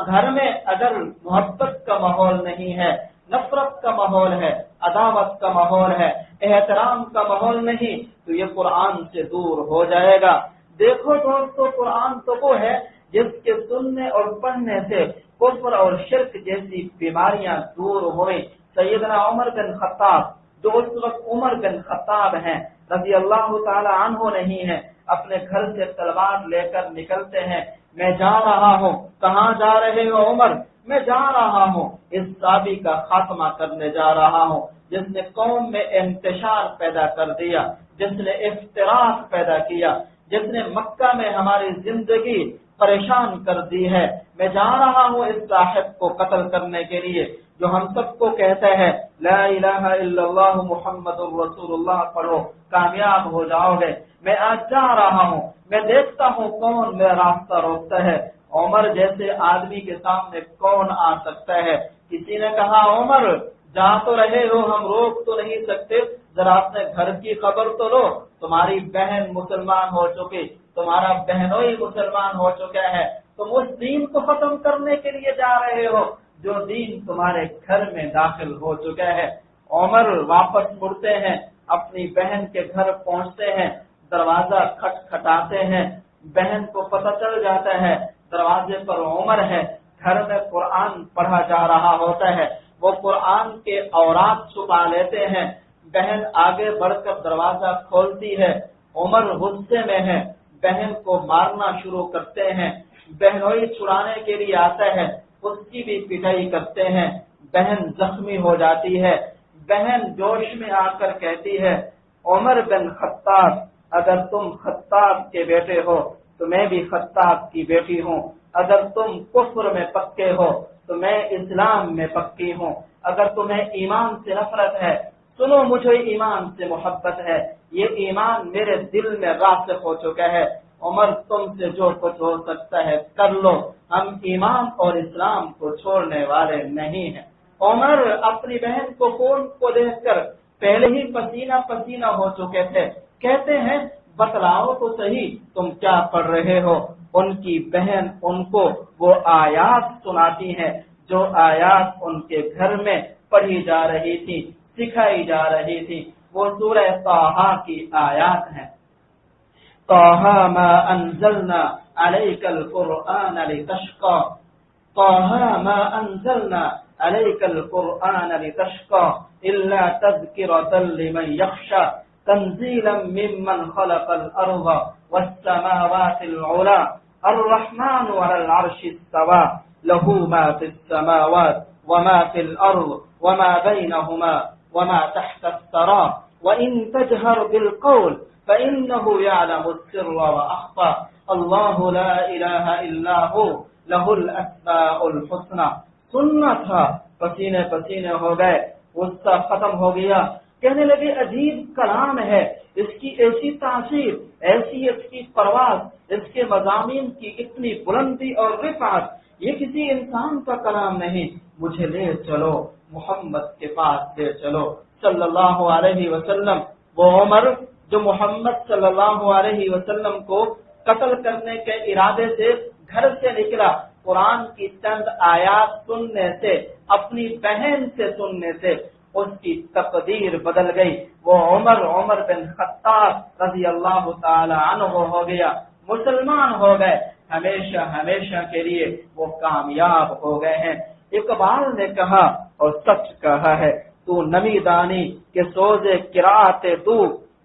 گھر میں اگر محبت کا ماحول نہیں ہے، نفرت کا ماحول ہے، عداوت کا ماحول ہے، احترام کا ماحول نہیں تو یہ قرآن سے دور ہو جائے گا۔ دیکھو دوستو، قرآن تو وہ ہے جس کے سننے اور پڑھنے سے کفر اور شرک جیسی بیماریاں دور ہوئیں۔ سیدنا عمر بن خطاب، جو اس وقت عمر بن خطاب ہیں رضی اللہ تعالی عنہ نہیں ہے، اپنے گھر سے تلوار لے کر نکلتے ہیں۔ میں جا رہا ہوں۔ کہاں جا رہے ہو عمر؟ میں جا رہا ہوں اس صحابی کا خاتمہ کرنے جا رہا ہوں جس نے قوم میں انتشار پیدا کر دیا، جس نے افتراق پیدا کیا، جس نے مکہ میں ہماری زندگی پریشان کر دی ہے۔ میں جا رہا ہوں اس صاحب کو قتل کرنے کے لیے جو ہم سب کو کہتا ہے لا الہ الا اللہ محمد الرسول اللہ پڑھو کامیاب ہو جاؤ گے۔ میں آج جا رہا ہوں، میں دیکھتا ہوں کون میرا راستہ روکتا ہے۔ عمر جیسے آدمی کے سامنے کون آ سکتا ہے؟ کسی نے کہا عمر جا تو رہے ہو، ہم روک تو نہیں سکتے، ذرا اپنے گھر کی خبر تو لو، تمہاری بہن مسلمان ہو چکی، تمہارا بہنوئی مسلمان ہو چکا ہے، تم اس دین کو ختم کرنے کے لیے جا رہے ہو جو دین تمہارے گھر میں داخل ہو چکا ہے۔ عمر واپس مڑتے ہیں، اپنی بہن کے گھر پہنچتے ہیں، دروازہ کھٹکھٹاتے ہیں، بہن کو پتہ چل جاتا ہے دروازے پر عمر ہے، گھر میں قرآن پڑھا جا رہا ہوتا ہے۔ وہ قرآن کے اوراق چھپا لیتے ہیں۔ بہن آگے بڑھ کر دروازہ کھولتی ہے، عمر غصے میں ہے، بہن کو مارنا شروع کرتے ہیں۔ بہنوئی چھڑانے کے لیے آتا ہے، اس کی بھی پٹائی کرتے ہیں، بہن زخمی ہو جاتی ہے۔ بہن جوش میں آ کر کہتی ہے، عمر بن خطاب، اگر تم خطاب کے بیٹے ہو تو میں بھی خطاب کی بیٹی ہوں، اگر تم کفر میں پکے ہو تو میں اسلام میں پکی ہوں، اگر تمہیں ایمان سے نفرت ہے سنو مجھے ایمان سے محبت ہے، یہ ایمان میرے دل میں راسخ ہو چکا ہے۔ عمر تم سے جو کچھ ہو سکتا ہے کر لو، ہم ایمان اور اسلام کو چھوڑنے والے نہیں ہیں۔ عمر اپنی بہن کو خون کو دیکھ کر پہلے ہی پسینہ پسینہ ہو چکے تھے، کہتے ہیں بتلاؤ تو صحیح تم کیا پڑھ رہے ہو۔ ان کی بہن ان کو وہ آیات سناتی ہیں جو آیات ان کے گھر میں پڑھی جا رہی تھی، سکھائی جا رہی تھی، وہ سورہ طٰہٰ کی آیات ہیں۔ طٰہٰ ما انزلنا علیک القرآن لتشقى، طٰہٰ ما انزلنا علیک القرآن لتشقى الا تذکرۃ لمن یخشى تنزیلا ممن خلق الارض والسماوات العلی الرحمن علی العرش استوى له ما في السماوات وما في الارض وما بينهما وما تحت الثرى وإن تجهر بالقول فإنه يعلم السر وأخفى الله لا إله إلا هو له الأسماء الحسنى۔ سننا تھا، پسینے پسینے ہو گئے، غصہ ختم ہو گیا، کہنے لگے عجیب کلام ہے، اس کی ایسی تاثیر، ایسی اس کی پرواز، اس کے مضامین کی اتنی بلندی اور رفعت، یہ کسی انسان کا کلام نہیں، مجھے لے چلو محمد کے پاس لے چلو صلی اللہ علیہ وسلم۔ وہ عمر جو محمد صلی اللہ علیہ وسلم کو قتل کرنے کے ارادے سے گھر سے نکلا، قرآن کی چند آیات سننے سے، اپنی بہن سے سننے سے اس کی تقدیر بدل گئی۔ وہ عمر بن خطاب رضی اللہ تعالی عنہ ہو گیا، مسلمان ہو گئے، ہمیشہ ہمیشہ کے لیے وہ کامیاب ہو گئے ہیں۔ اقبال نے کہا اور سچ کہا ہے، تو نمی دانی کہ سوزے قرات تو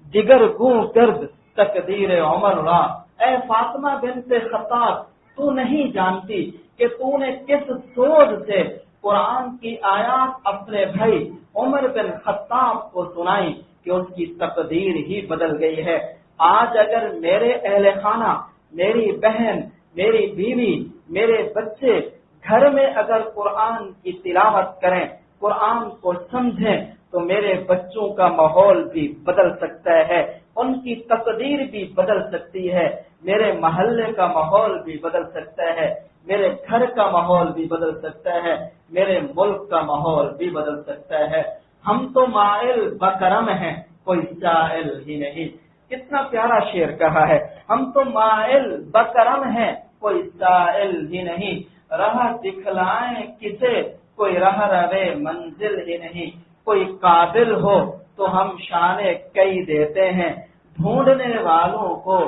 جگر گوں گرد تقدیر عمر را۔ اے فاطمہ بنت خطاب، تو نہیں جانتی کہ تو نے کس سوز سے قرآن کی آیات اپنے بھائی عمر بن خطاب کو سنائی کہ اس کی تقدیر ہی بدل گئی ہے۔ آج اگر میرے اہل خانہ، میری بہن، میری بیوی، میرے بچے گھر میں اگر قرآن کی تلاوت کریں، قرآن کو سمجھیں تو میرے بچوں کا ماحول بھی بدل سکتا ہے، ان کی تقدیر بھی بدل سکتی ہے، میرے محلے کا ماحول بھی بدل سکتا ہے، میرے گھر کا ماحول بھی بدل سکتا ہے، میرے ملک کا ماحول بھی بدل سکتا ہے۔ ہم تو مائل بکرم ہیں، کوئی سائل ہی نہیں۔ کتنا پیارا شعر کہا ہے، ہم تو مائل بکرم ہیں، کوئی سائل ہی نہیں، راہ دکھلائیں کسے، کوئی راہ روے منزل ہی نہیں، کوئی قابل ہو تو ہم شانے کئی دیتے ہیں، ڈھونڈنے والوں کو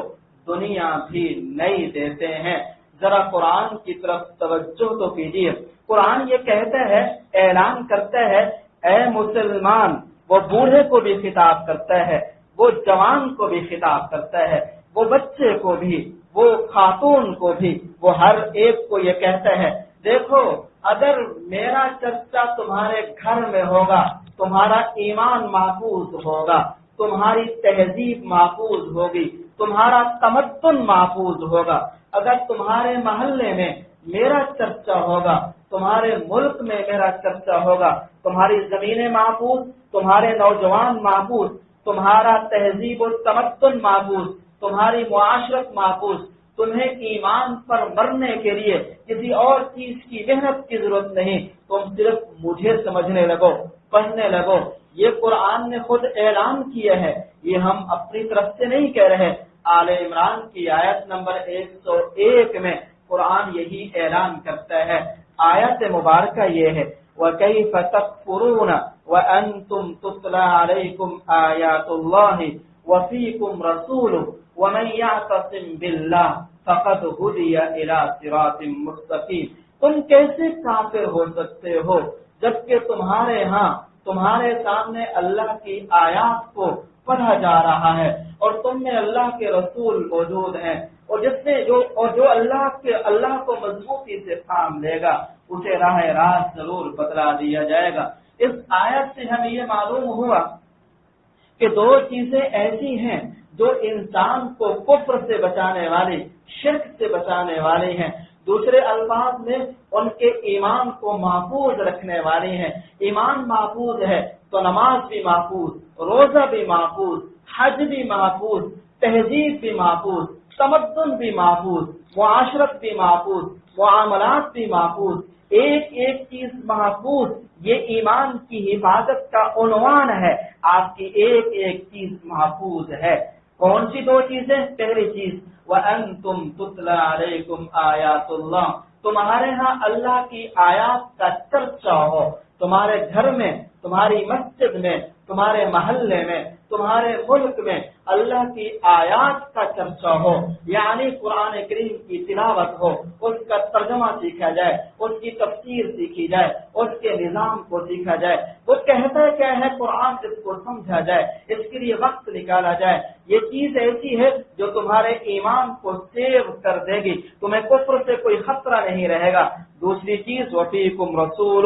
دنیا بھی نہیں دیتے ہیں۔ ذرا قرآن کی طرف توجہ تو کیجیے، قرآن یہ کہتا ہے، اعلان کرتا ہے، اے مسلمان، وہ بوڑھے کو بھی خطاب کرتا ہے، وہ جوان کو بھی خطاب کرتا ہے، وہ بچے کو بھی، وہ خاتون کو بھی، وہ ہر ایک کو یہ کہتا ہے، دیکھو اگر میرا چرچا تمہارے گھر میں ہوگا تمہارا ایمان محفوظ ہوگا، تمہاری تہذیب محفوظ ہوگی، تمہارا تمدن محفوظ ہوگا۔ اگر تمہارے محلے میں میرا چرچا ہوگا، تمہارے ملک میں میرا چرچا ہوگا، تمہاری زمینیں محفوظ، تمہارے نوجوان محفوظ، تمہارا تہذیب و تمدن محفوظ، تمہاری معاشرت محفوظ، تمہیں ایمان پر مرنے کے لیے کسی اور چیز کی محنت کی ضرورت نہیں، تم صرف مجھے سمجھنے لگو، پڑھنے لگو۔ یہ قرآن نے خود اعلان کیا ہے، یہ ہم اپنی طرف سے نہیں کہہ رہے۔ آل عمران کی آیت نمبر 101 میں قرآن یہی اعلان کرتا ہے۔ آیت مبارکہ یہ ہے، وَكَيْفَ تَكْفُرُونَ وَأَنْتُمْ تُتْلَى عَلَيْكُمْ آيَاتُ اللَّهِ وَفِيكُمْ رَسُولُهُ وَمَنْ يَعْتَصِمْ بِاللَّهِ فَقَدْ هُدِيَ إِلَى صِرَاطٍ مُسْتَقِيمٍ۔ تم کیسے کافر ہو سکتے ہو جبکہ تمہارے ہاں تمہارے سامنے اللہ کی آیات کو پڑھا جا رہا ہے اور تم میں اللہ کے رسول موجود ہیں، اور جو اللہ کو مضبوطی سے تھام لے گا اسے راہ راست ضرور بتلا دیا جائے گا۔ اس آیت سے ہمیں یہ معلوم ہوا کہ دو چیزیں ایسی ہیں جو انسان کو کفر سے بچانے والی، شرک سے بچانے والی ہیں، دوسرے الفاظ میں ان کے ایمان کو محفوظ رکھنے والی ہیں۔ ایمان محفوظ ہے تو نماز بھی محفوظ، روزہ بھی محفوظ، حج بھی محفوظ، تہذیب بھی محفوظ، تمدن بھی محفوظ، معاشرت بھی محفوظ، معاملات بھی محفوظ، ایک ایک چیز محفوظ۔ یہ ایمان کی حفاظت کا عنوان ہے، آپ کی ایک ایک چیز محفوظ ہے۔ کون سی دو چیزیں؟ پہلی چیز وَأَنْتُمْ تُتْلَى عَلَيْكُمْ آیات اللہ، تمہارے ہاں اللہ کی آیات کا چرچا ہو، تمہارے گھر میں، تمہاری مسجد میں، تمہارے محلے میں، تمہارے ملک میں اللہ کی آیات کا چرچا ہو، یعنی قرآن کریم کی تلاوت ہو، اس کا ترجمہ سیکھا جائے، اس کی تفسیر سیکھی جائے، اس کے نظام کو سیکھا جائے، وہ کہتا ہے کیا ہے قرآن، اس کو سمجھا جائے، اس کے لیے وقت نکالا جائے۔ یہ چیز ایسی ہے جو تمہارے ایمان کو سیو کر دے گی، تمہیں کفر سے کوئی خطرہ نہیں رہے گا۔ دوسری چیز وفیکم رسول،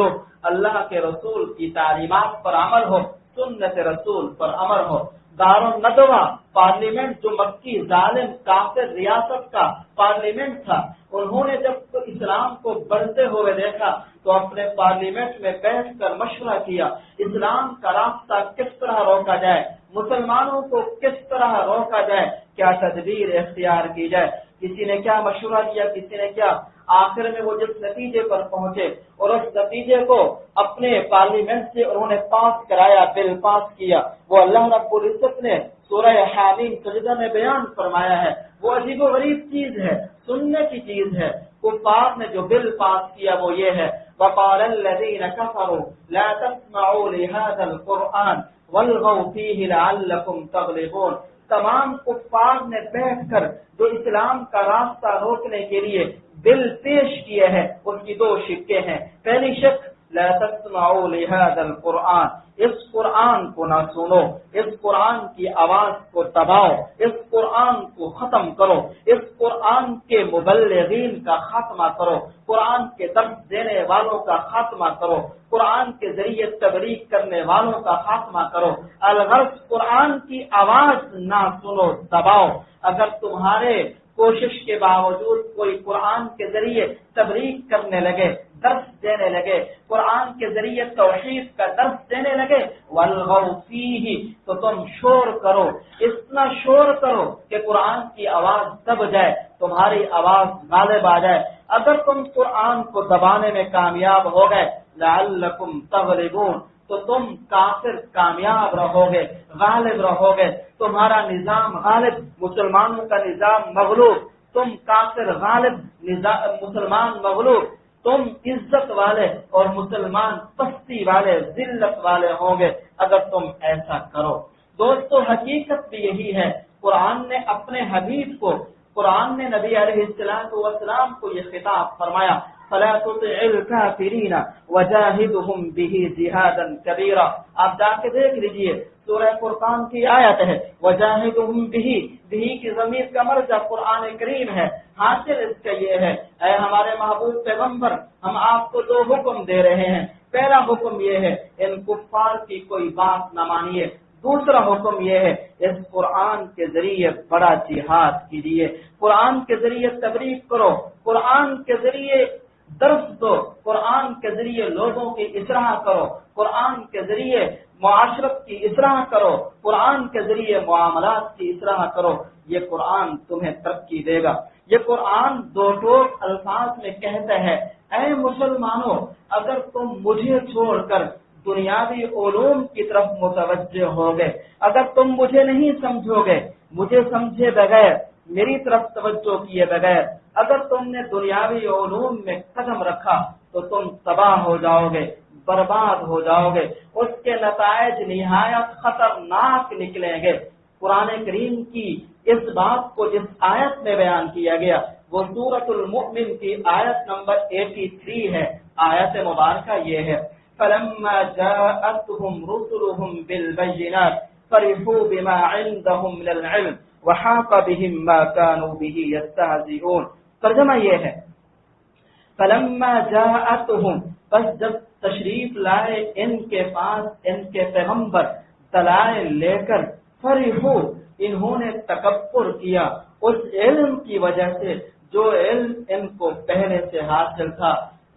اللہ کے رسول کی تعلیمات پر عمل ہو، سنت رسول پر عمل ہو۔ دارالندوہ پارلیمنٹ جو مکی ظالم کافر ریاست کا پارلیمنٹ تھا، انہوں نے جب اسلام کو بڑھتے ہوئے دیکھا تو اپنے پارلیمنٹ میں بیٹھ کر مشورہ کیا اسلام کا راستہ کس طرح روکا جائے، مسلمانوں کو کس طرح روکا جائے، کیا تدبیر اختیار کی جائے۔ کسی نے کیا مشورہ کیا، کسی نے کیا، آخر میں وہ جس نتیجے پر پہنچے اور اس نتیجے کو اپنے پارلیمنٹ سے انہوں نے پاس کرایا، بل پاس کیا، وہ اللہ رب العزت نے سورہ حامیم سجدہ میں بیان فرمایا ہے۔ وہ عجیب و غریب چیز ہے، سننے کی چیز ہے۔ کفار نے جو بل پاس کیا وہ یہ ہے وَقَالَ الَّذِينَ كَفَرُوا لَا تَسْمَعُوا لِهَذَا الْقُرْآنِ وَالْغَوْا فِيهِ لَعَلَّكُمْ تَغْلِبُونَ۔ تمام کفار نے بیٹھ کر جو اسلام کا راستہ روکنے کے لیے بل پیش کیے ہیں، اس کی دو شکیں ہیں۔ پہلی شک لا تسمعوا لهذا القرآن، اس قرآن کو نہ سنو، اس قرآن کی آواز کو دباؤ، اس قرآن کو ختم کرو، اس قرآن کے مبلغین کا خاتمہ کرو، قرآن کے درس دینے والوں کا خاتمہ کرو، قرآن کے ذریعے تبلیغ کرنے والوں کا خاتمہ کرو۔ الغرض قرآن کی آواز نہ سنو، دباؤ۔ اگر تمہارے کوشش کے باوجود کوئی قرآن کے ذریعے تبلیغ کرنے لگے، درس دینے لگے، قرآن کے ذریعے توحید کا درس دینے لگے، وَالْغَوْا فِيهِ، تو تم شور کرو، اتنا شور کرو کہ قرآن کی آواز دب جائے، تمہاری آواز غالب آ جائے۔ اگر تم قرآن کو دبانے میں کامیاب ہو گئے لَعَلَّكُمْ تَغْلِبُونَ، تو تم کافر کامیاب رہو گے، غالب رہو گے، تمہارا نظام غالب، مسلمانوں کا نظام مغلوب، تم کافر غالب، مسلمان مغلوب، تم عزت والے اور مسلمان پستی والے، ذلت والے ہوں گے اگر تم ایسا کرو۔ دوستو حقیقت بھی یہی ہے، قرآن نے اپنے حبیب کو، قرآن نے نبی علیہ السلام کو یہ خطاب فرمایا فَلَا تُطِعِ الْكَافِرِينَ وَجَاهِدْهُمْ بِهِ جِهَادًا كَبِيرًا۔ آپ جا کے دیکھ لیجئے، سورہ فرقان کی آیت ہے وَجَاهِدْهُمْ بِهِ کی ضمیر کا مرجع قرآن کریم ہے۔ حاصل اس کا یہ ہے، اے ہمارے محبوب پیغمبر، ہم آپ کو دو حکم دے رہے ہیں۔ پہلا حکم یہ ہے ان کفار کی کوئی بات نہ مانیے، دوسرا حکم یہ ہے اس قرآن کے ذریعے بڑا جہاد کیجیے، قرآن کے ذریعے تبلیغ کرو، قرآن کے ذریعے درس دو، قرآن کے ذریعے لوگوں کی اصلاح کرو، قرآن کے ذریعے معاشرت کی اصلاح کرو، قرآن کے ذریعے معاملات کی اصلاح کرو۔ یہ قرآن تمہیں ترقی دے گا۔ یہ قرآن دو ٹوک الفاظ میں کہتا ہے اے مسلمانوں، اگر تم مجھے چھوڑ کر دنیاوی علوم کی طرف متوجہ ہوگے، اگر تم مجھے نہیں سمجھو گے، مجھے سمجھے بغیر، میری طرف توجہ کیے بغیر اگر تم نے دنیاوی علوم میں قدم رکھا تو تم تباہ ہو جاؤ گے، برباد ہو جاؤ گے، اس کے نتائج نہایت خطرناک نکلیں گے۔ قرآن کریم کی اس بات کو جس آیت میں بیان کیا گیا وہ سورۃ المؤمن کی آیت نمبر 83 ہے۔ آیت مبارکہ یہ ہے فلما جاءتهم رسلهم بالبينات فرحوا بما عندهم من العلم وحاق بهم ما كانوا به يستهزئون. ترجمہ یہ ہے فلما جاءتهم، بس جب تشریف لائے ان کے پاس ان کے پیغمبر دلائل لے کر، فرحوا، انہوں نے تکبر کیا اس علم کی وجہ سے جو علم ان کو پہلے سے حاصل تھا.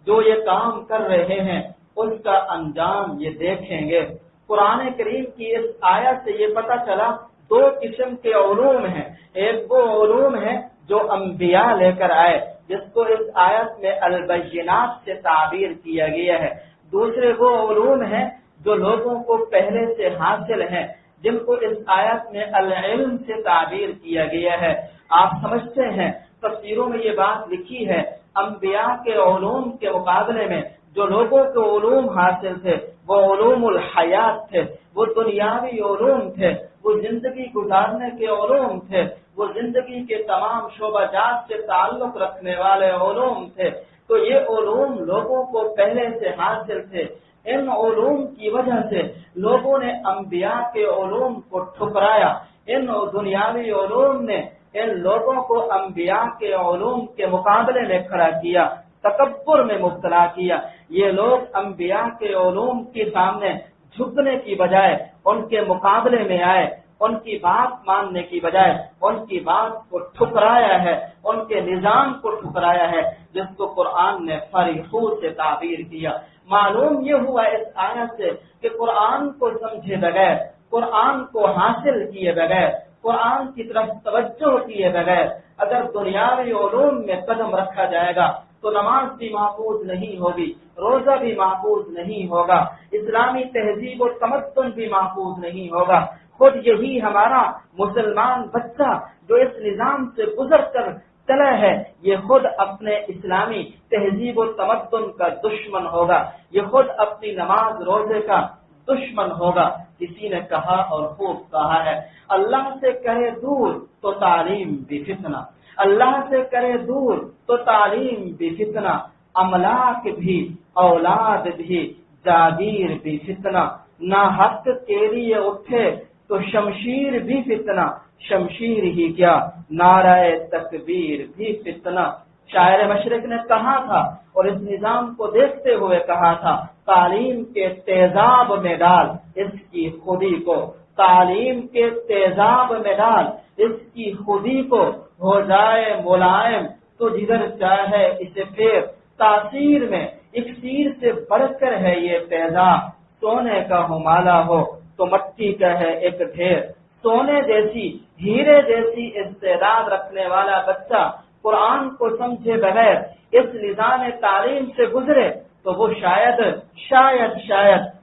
جو یہ کام کر رہے ہیں اس کا انجام یہ دیکھیں گے. قرآن کریم کی اس آیت سے یہ پتہ چلا دو قسم کے علوم ہیں. ایک وہ علوم ہے جو انبیاء لے کر آئے، جس کو اس آیت میں البینات سے تعبیر کیا گیا ہے. دوسرے وہ علوم ہیں جو لوگوں کو پہلے سے حاصل ہیں، جن کو اس آیت میں العلم سے تعبیر کیا گیا ہے. آپ سمجھتے ہیں تفسیروں میں یہ بات لکھی ہے، انبیاء کے علوم کے مقابلے میں جو لوگوں کے علوم حاصل تھے وہ علوم الحیات تھے، وہ دنیاوی علوم تھے، وہ زندگی گزارنے کے علوم تھے، وہ زندگی کے تمام شعبہ جات سے تعلق رکھنے والے علوم تھے. تو یہ علوم لوگوں کو پہلے سے حاصل تھے. ان علوم کی وجہ سے لوگوں نے انبیاء کے علوم کو ٹھکرایا. ان دنیاوی علوم نے ان لوگوں کو انبیاء کے علوم کے مقابلے میں کھڑا کیا، تکبر میں مبتلا کیا. یہ لوگ انبیاء کے علوم کے سامنے جھکنے کی بجائے ان کے مقابلے میں آئے، ان کی بات ماننے کی بجائے ان کی بات کو ٹھکرایا ہے، ان کے نظام کو ٹھکرایا ہے، جس کو قرآن نے فرحوا سے تعبیر کیا. معلوم یہ ہوا اس آیت سے کہ قرآن کو سمجھے بغیر، قرآن کو حاصل کیے بغیر، قرآن کی طرف توجہ کیے بغیر اگر دنیاوی علوم میں قدم رکھا جائے گا تو نماز بھی محفوظ نہیں ہوگی، روزہ بھی محفوظ نہیں ہوگا، اسلامی تہذیب و تمدن بھی محفوظ نہیں ہوگا. خود یہی ہمارا مسلمان بچہ جو اس نظام سے گزر کر چلا ہے، یہ خود اپنے اسلامی تہذیب و تمدن کا دشمن ہوگا، یہ خود اپنی نماز روزے کا دشمن ہوگا. کسی نے کہا اور خوب کہا ہے، اللہ سے کرے دور تو تعلیم بھی فتنہ، اللہ سے کرے دور تو تعلیم بھی فتنہ، املاک بھی اولاد بھی جاگیر بھی فتنہ، نہ حق کے لیے اٹھے تو شمشیر بھی فتنہ، شمشیر ہی کیا نعرہ تکبیر بھی فتنہ. شاعر مشرق نے کہا تھا اور اس نظام کو دیکھتے ہوئے کہا تھا، تعلیم کے تیزاب میں ڈال اس کی خودی کو، تعلیم کے تیزاب میں ڈال اس کی خودی کو، ہو جائے ملائم تو جدھر چاہے اسے پھیر، تاثیر میں اکسیر سے بڑھ کر ہے یہ تیزاب، سونے کا ہمالا ہو تو مٹی کا ہے ایک ڈھیر. سونے جیسی ہیرے جیسی استعداد رکھنے والا بچہ قرآن کو سمجھے بغیر اس نظام تعلیم سے گزرے تو وہ شاید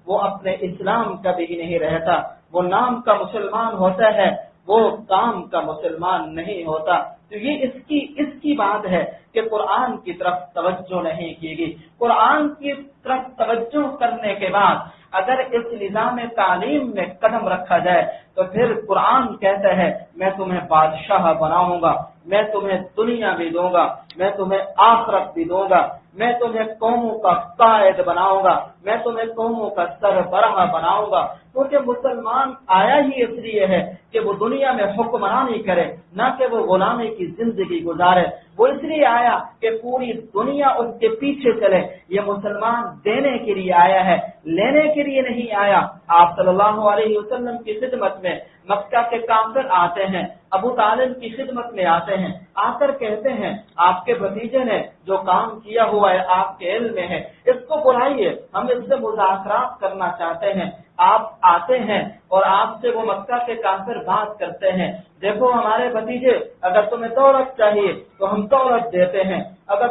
وہ اپنے اسلام کا بھی نہیں رہتا، وہ نام کا مسلمان ہوتا ہے، وہ کام کا مسلمان نہیں ہوتا. تو یہ اس کی بات ہے کہ قرآن کی طرف توجہ نہیں کی گئی. قرآن کی طرف توجہ کرنے کے بعد اگر اس نظام تعلیم میں قدم رکھا جائے تو پھر قرآن کہتا ہے میں تمہیں بادشاہ بناؤں گا، میں تمہیں دنیا بھی دوں گا، میں تمہیں آخرت بھی دوں گا، میں تمہیں قوموں کا قائد بناؤں گا، میں تمہیں قوموں کا سربراہ بناؤں گا. کیونکہ مسلمان آیا ہی اس لیے ہے کہ وہ دنیا میں حکمرانی کرے، نہ کہ وہ غلامی کی زندگی گزارے. وہ اس لیے آیا کہ پوری دنیا اس کے پیچھے چلے. یہ مسلمان دینے کے لیے آیا ہے، لینے کے لیے نہیں آیا. آپ صلی اللہ علیہ وسلم کی خدمت میں مکہ کے کافر آتے ہیں، ابو طالب کی خدمت میں آتے ہیں، آ کر کہتے ہیں آپ کے بھتیجے نے جو کام کیا ہوا ہے آپ کے علم میں ہے، اس کو بلائیے، ہم اس سے مذاکرات کرنا چاہتے ہیں. آپ آتے ہیں اور آپ سے وہ مکہ کے کافر بات کرتے ہیں، دیکھو ہمارے بھتیجے اگر تمہیں دولت چاہیے تو ہم دولت دیتے ہیں، اگر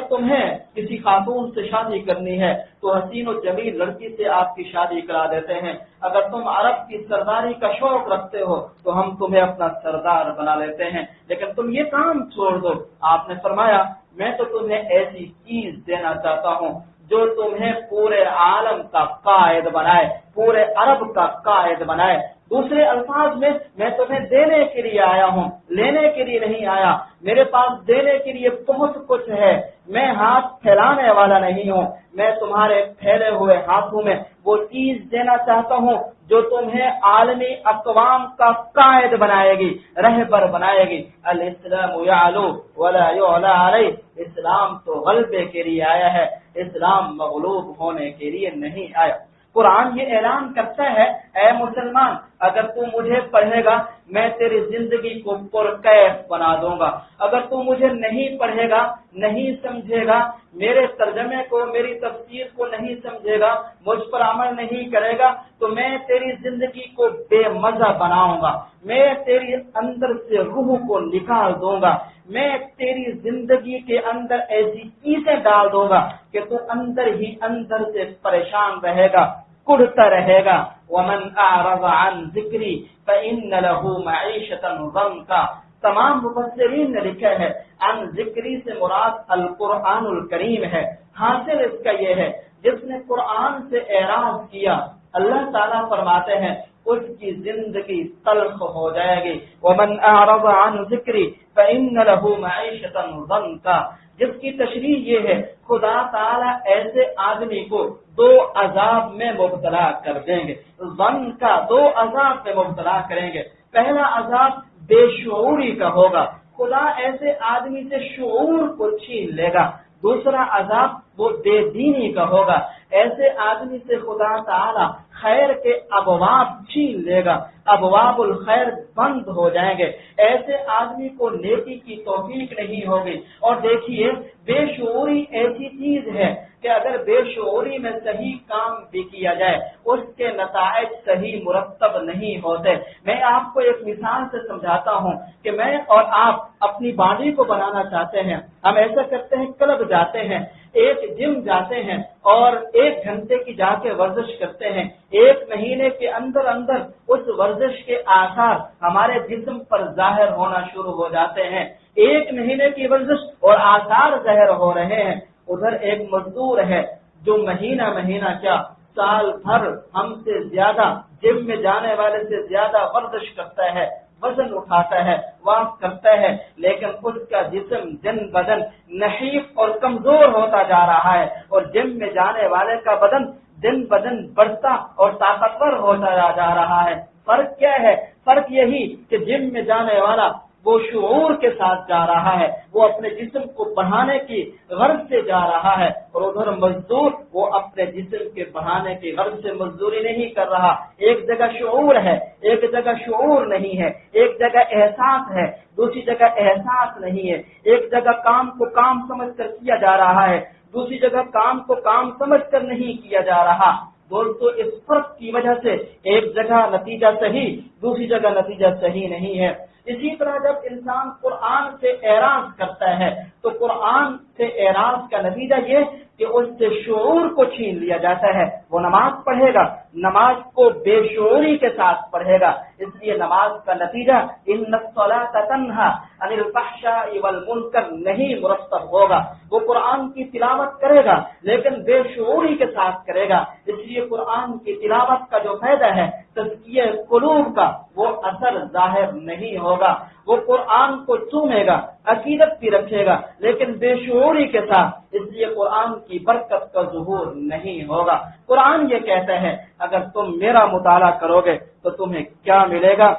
تمہیں کسی خاتون سے شادی کرنی ہے تو حسین و جمیل لڑکی سے آپ کی شادی کرا دیتے ہیں، اگر تم عرب کی سرداری کا شوق رکھتے ہو تو ہم تمہیں اپنا سردار بنا لیتے ہیں، لیکن تم یہ کام چھوڑ دو. آپ نے فرمایا میں تو تمہیں ایسی چیز دینا چاہتا ہوں جو تمہیں پورے عالم کا قائد بنائے، پورے عرب کا قائد بنائے. دوسرے الفاظ میں میں تمہیں دینے کے لیے آیا ہوں، لینے کے لیے نہیں آیا. میرے پاس دینے کے لیے بہت کچھ ہے، میں ہاتھ پھیلانے والا نہیں ہوں، میں تمہارے پھیلے ہوئے ہاتھوں میں وہ چیز دینا چاہتا ہوں جو تمہیں عالمی اقوام کا قائد بنائے گی، رہبر بنائے گی۔ الاسلام یعلو ولا یعلی علیہ، اسلام تو غلبے کے لیے آیا ہے، اسلام مغلوب ہونے کے لیے نہیں آیا۔ قرآن یہ اعلان کرتا ہے، اے مسلمان اگر تو مجھے پڑھے گا میں تیری زندگی کو پرکیف بنا دوں گا، اگر تو مجھے نہیں پڑھے گا، نہیں سمجھے گا، میرے ترجمے کو، میری تفسیر کو نہیں سمجھے گا، مجھ پر عمل نہیں کرے گا تو میں تیری زندگی کو بے مزہ بناؤں گا، میں تیری اندر سے روح کو نکال دوں گا، میں تیری زندگی کے اندر ایسی چیزیں ڈال دوں گا کہ تو اندر ہی اندر سے پریشان رہے گا، کڑتا رہے گا۔ ومن اعرض عن ذکری فإن له معیشۃ ضنکا، تمام مفسرین نے لکھا ہے عن ذکری سے مراد القرآن الکریم ہے۔ حاصل اس کا یہ ہے جس نے قرآن سے اعراض کیا، اللہ تعالیٰ فرماتے ہیں اس کی زندگی تلخ ہو جائے گی۔ ومن اعرض عن ذکری فإن له معیشۃ ضنکا، جس کی تشریح یہ ہے خدا تعالیٰ ایسے آدمی کو دو عذاب میں مبتلا کر دیں گے، ضن کا دو عذاب میں مبتلا کریں گے۔ پہلا عذاب بے شعوری کا ہوگا، خدا ایسے آدمی سے شعور کو چھین لے گا۔ دوسرا عذاب وہ بے دینی کا ہوگا، ایسے آدمی سے خدا تعالیٰ خیر کے ابواب چھین لے گا، ابواب الخیر بند ہو جائیں گے، ایسے آدمی کو نیکی کی توفیق نہیں ہوگی۔ اور دیکھیے بے شعوری ایسی چیز ہے کہ اگر بے شعوری میں صحیح کام بھی کیا جائے اس کے نتائج صحیح مرتب نہیں ہوتے۔ میں آپ کو ایک مثال سے سمجھاتا ہوں کہ میں اور آپ اپنی باڈی کو بنانا چاہتے ہیں، ہم ایسا کرتے ہیں کلب جاتے ہیں، ایک جم جاتے ہیں اور 1 گھنٹے کی جا کے ورزش کرتے ہیں، 1 مہینے کے اندر اندر اس ورزش کے آثار ہمارے جسم پر ظاہر ہونا شروع ہو جاتے ہیں۔ 1 مہینے کی ورزش اور آثار ظاہر ہو رہے ہیں۔ ادھر ایک مزدور ہے جو مہینہ کیا سال بھر ہم سے زیادہ جم میں جانے والے سے زیادہ ورزش کرتا ہے، وزن اٹھاتا ہے، واک کرتا ہے، لیکن اس کا جسم دن بدن نحیف اور کمزور ہوتا جا رہا ہے، اور جم میں جانے والے کا بدن دن بدن بڑھتا اور طاقتور ہوتا جا رہا ہے۔ فرق کیا ہے؟ فرق یہی کہ جم میں جانے والا وہ شعور کے ساتھ جا رہا ہے، وہ اپنے جسم کو بڑھانے کی غرض سے جا رہا ہے، اور ادھر مزدور وہ اپنے جسم کے بڑھانے کی غرض سے مزدوری نہیں کر رہا۔ ایک جگہ شعور ہے، ایک جگہ شعور نہیں ہے، ایک جگہ احساس ہے، دوسری جگہ احساس نہیں ہے، ایک جگہ کام کو کام سمجھ کر کیا جا رہا ہے، دوسری جگہ کام کو کام سمجھ کر نہیں کیا جا رہا۔ دوستو اس فرق کی وجہ سے ایک جگہ نتیجہ صحیح، دوسری جگہ نتیجہ صحیح نہیں ہے۔ اسی طرح جب انسان قرآن سے اعراض کرتا ہے تو قرآن سے اعراض کا نتیجہ یہ کہ اس سے شعور کو چھین لیا جاتا ہے۔ وہ نماز پڑھے گا، نماز کو بے شعوری کے ساتھ پڑھے گا، اس لیے نماز کا نتیجہ ان الصلاۃ تنہی عن الفحشاء والمنکر نہیں مرتب ہوگا۔ وہ قرآن کی تلاوت کرے گا لیکن بے شعوری کے ساتھ کرے گا، اس لیے قرآن کی تلاوت کا جو فائدہ ہے تزکیہ قلوب کا وہ اثر ظاہر نہیں ہوگا۔ وہ قرآن کو چومے گا، عقیدت بھی رکھے گا لیکن بے شعوری کے ساتھ، اس لیے قرآن کی برکت کا ظہور نہیں ہوگا۔ قرآن یہ کہتا ہے اگر تم میرا مطالعہ کرو گے تو تمہیں کیا ملے گا؟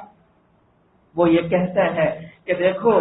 وہ یہ کہتا ہے کہ دیکھو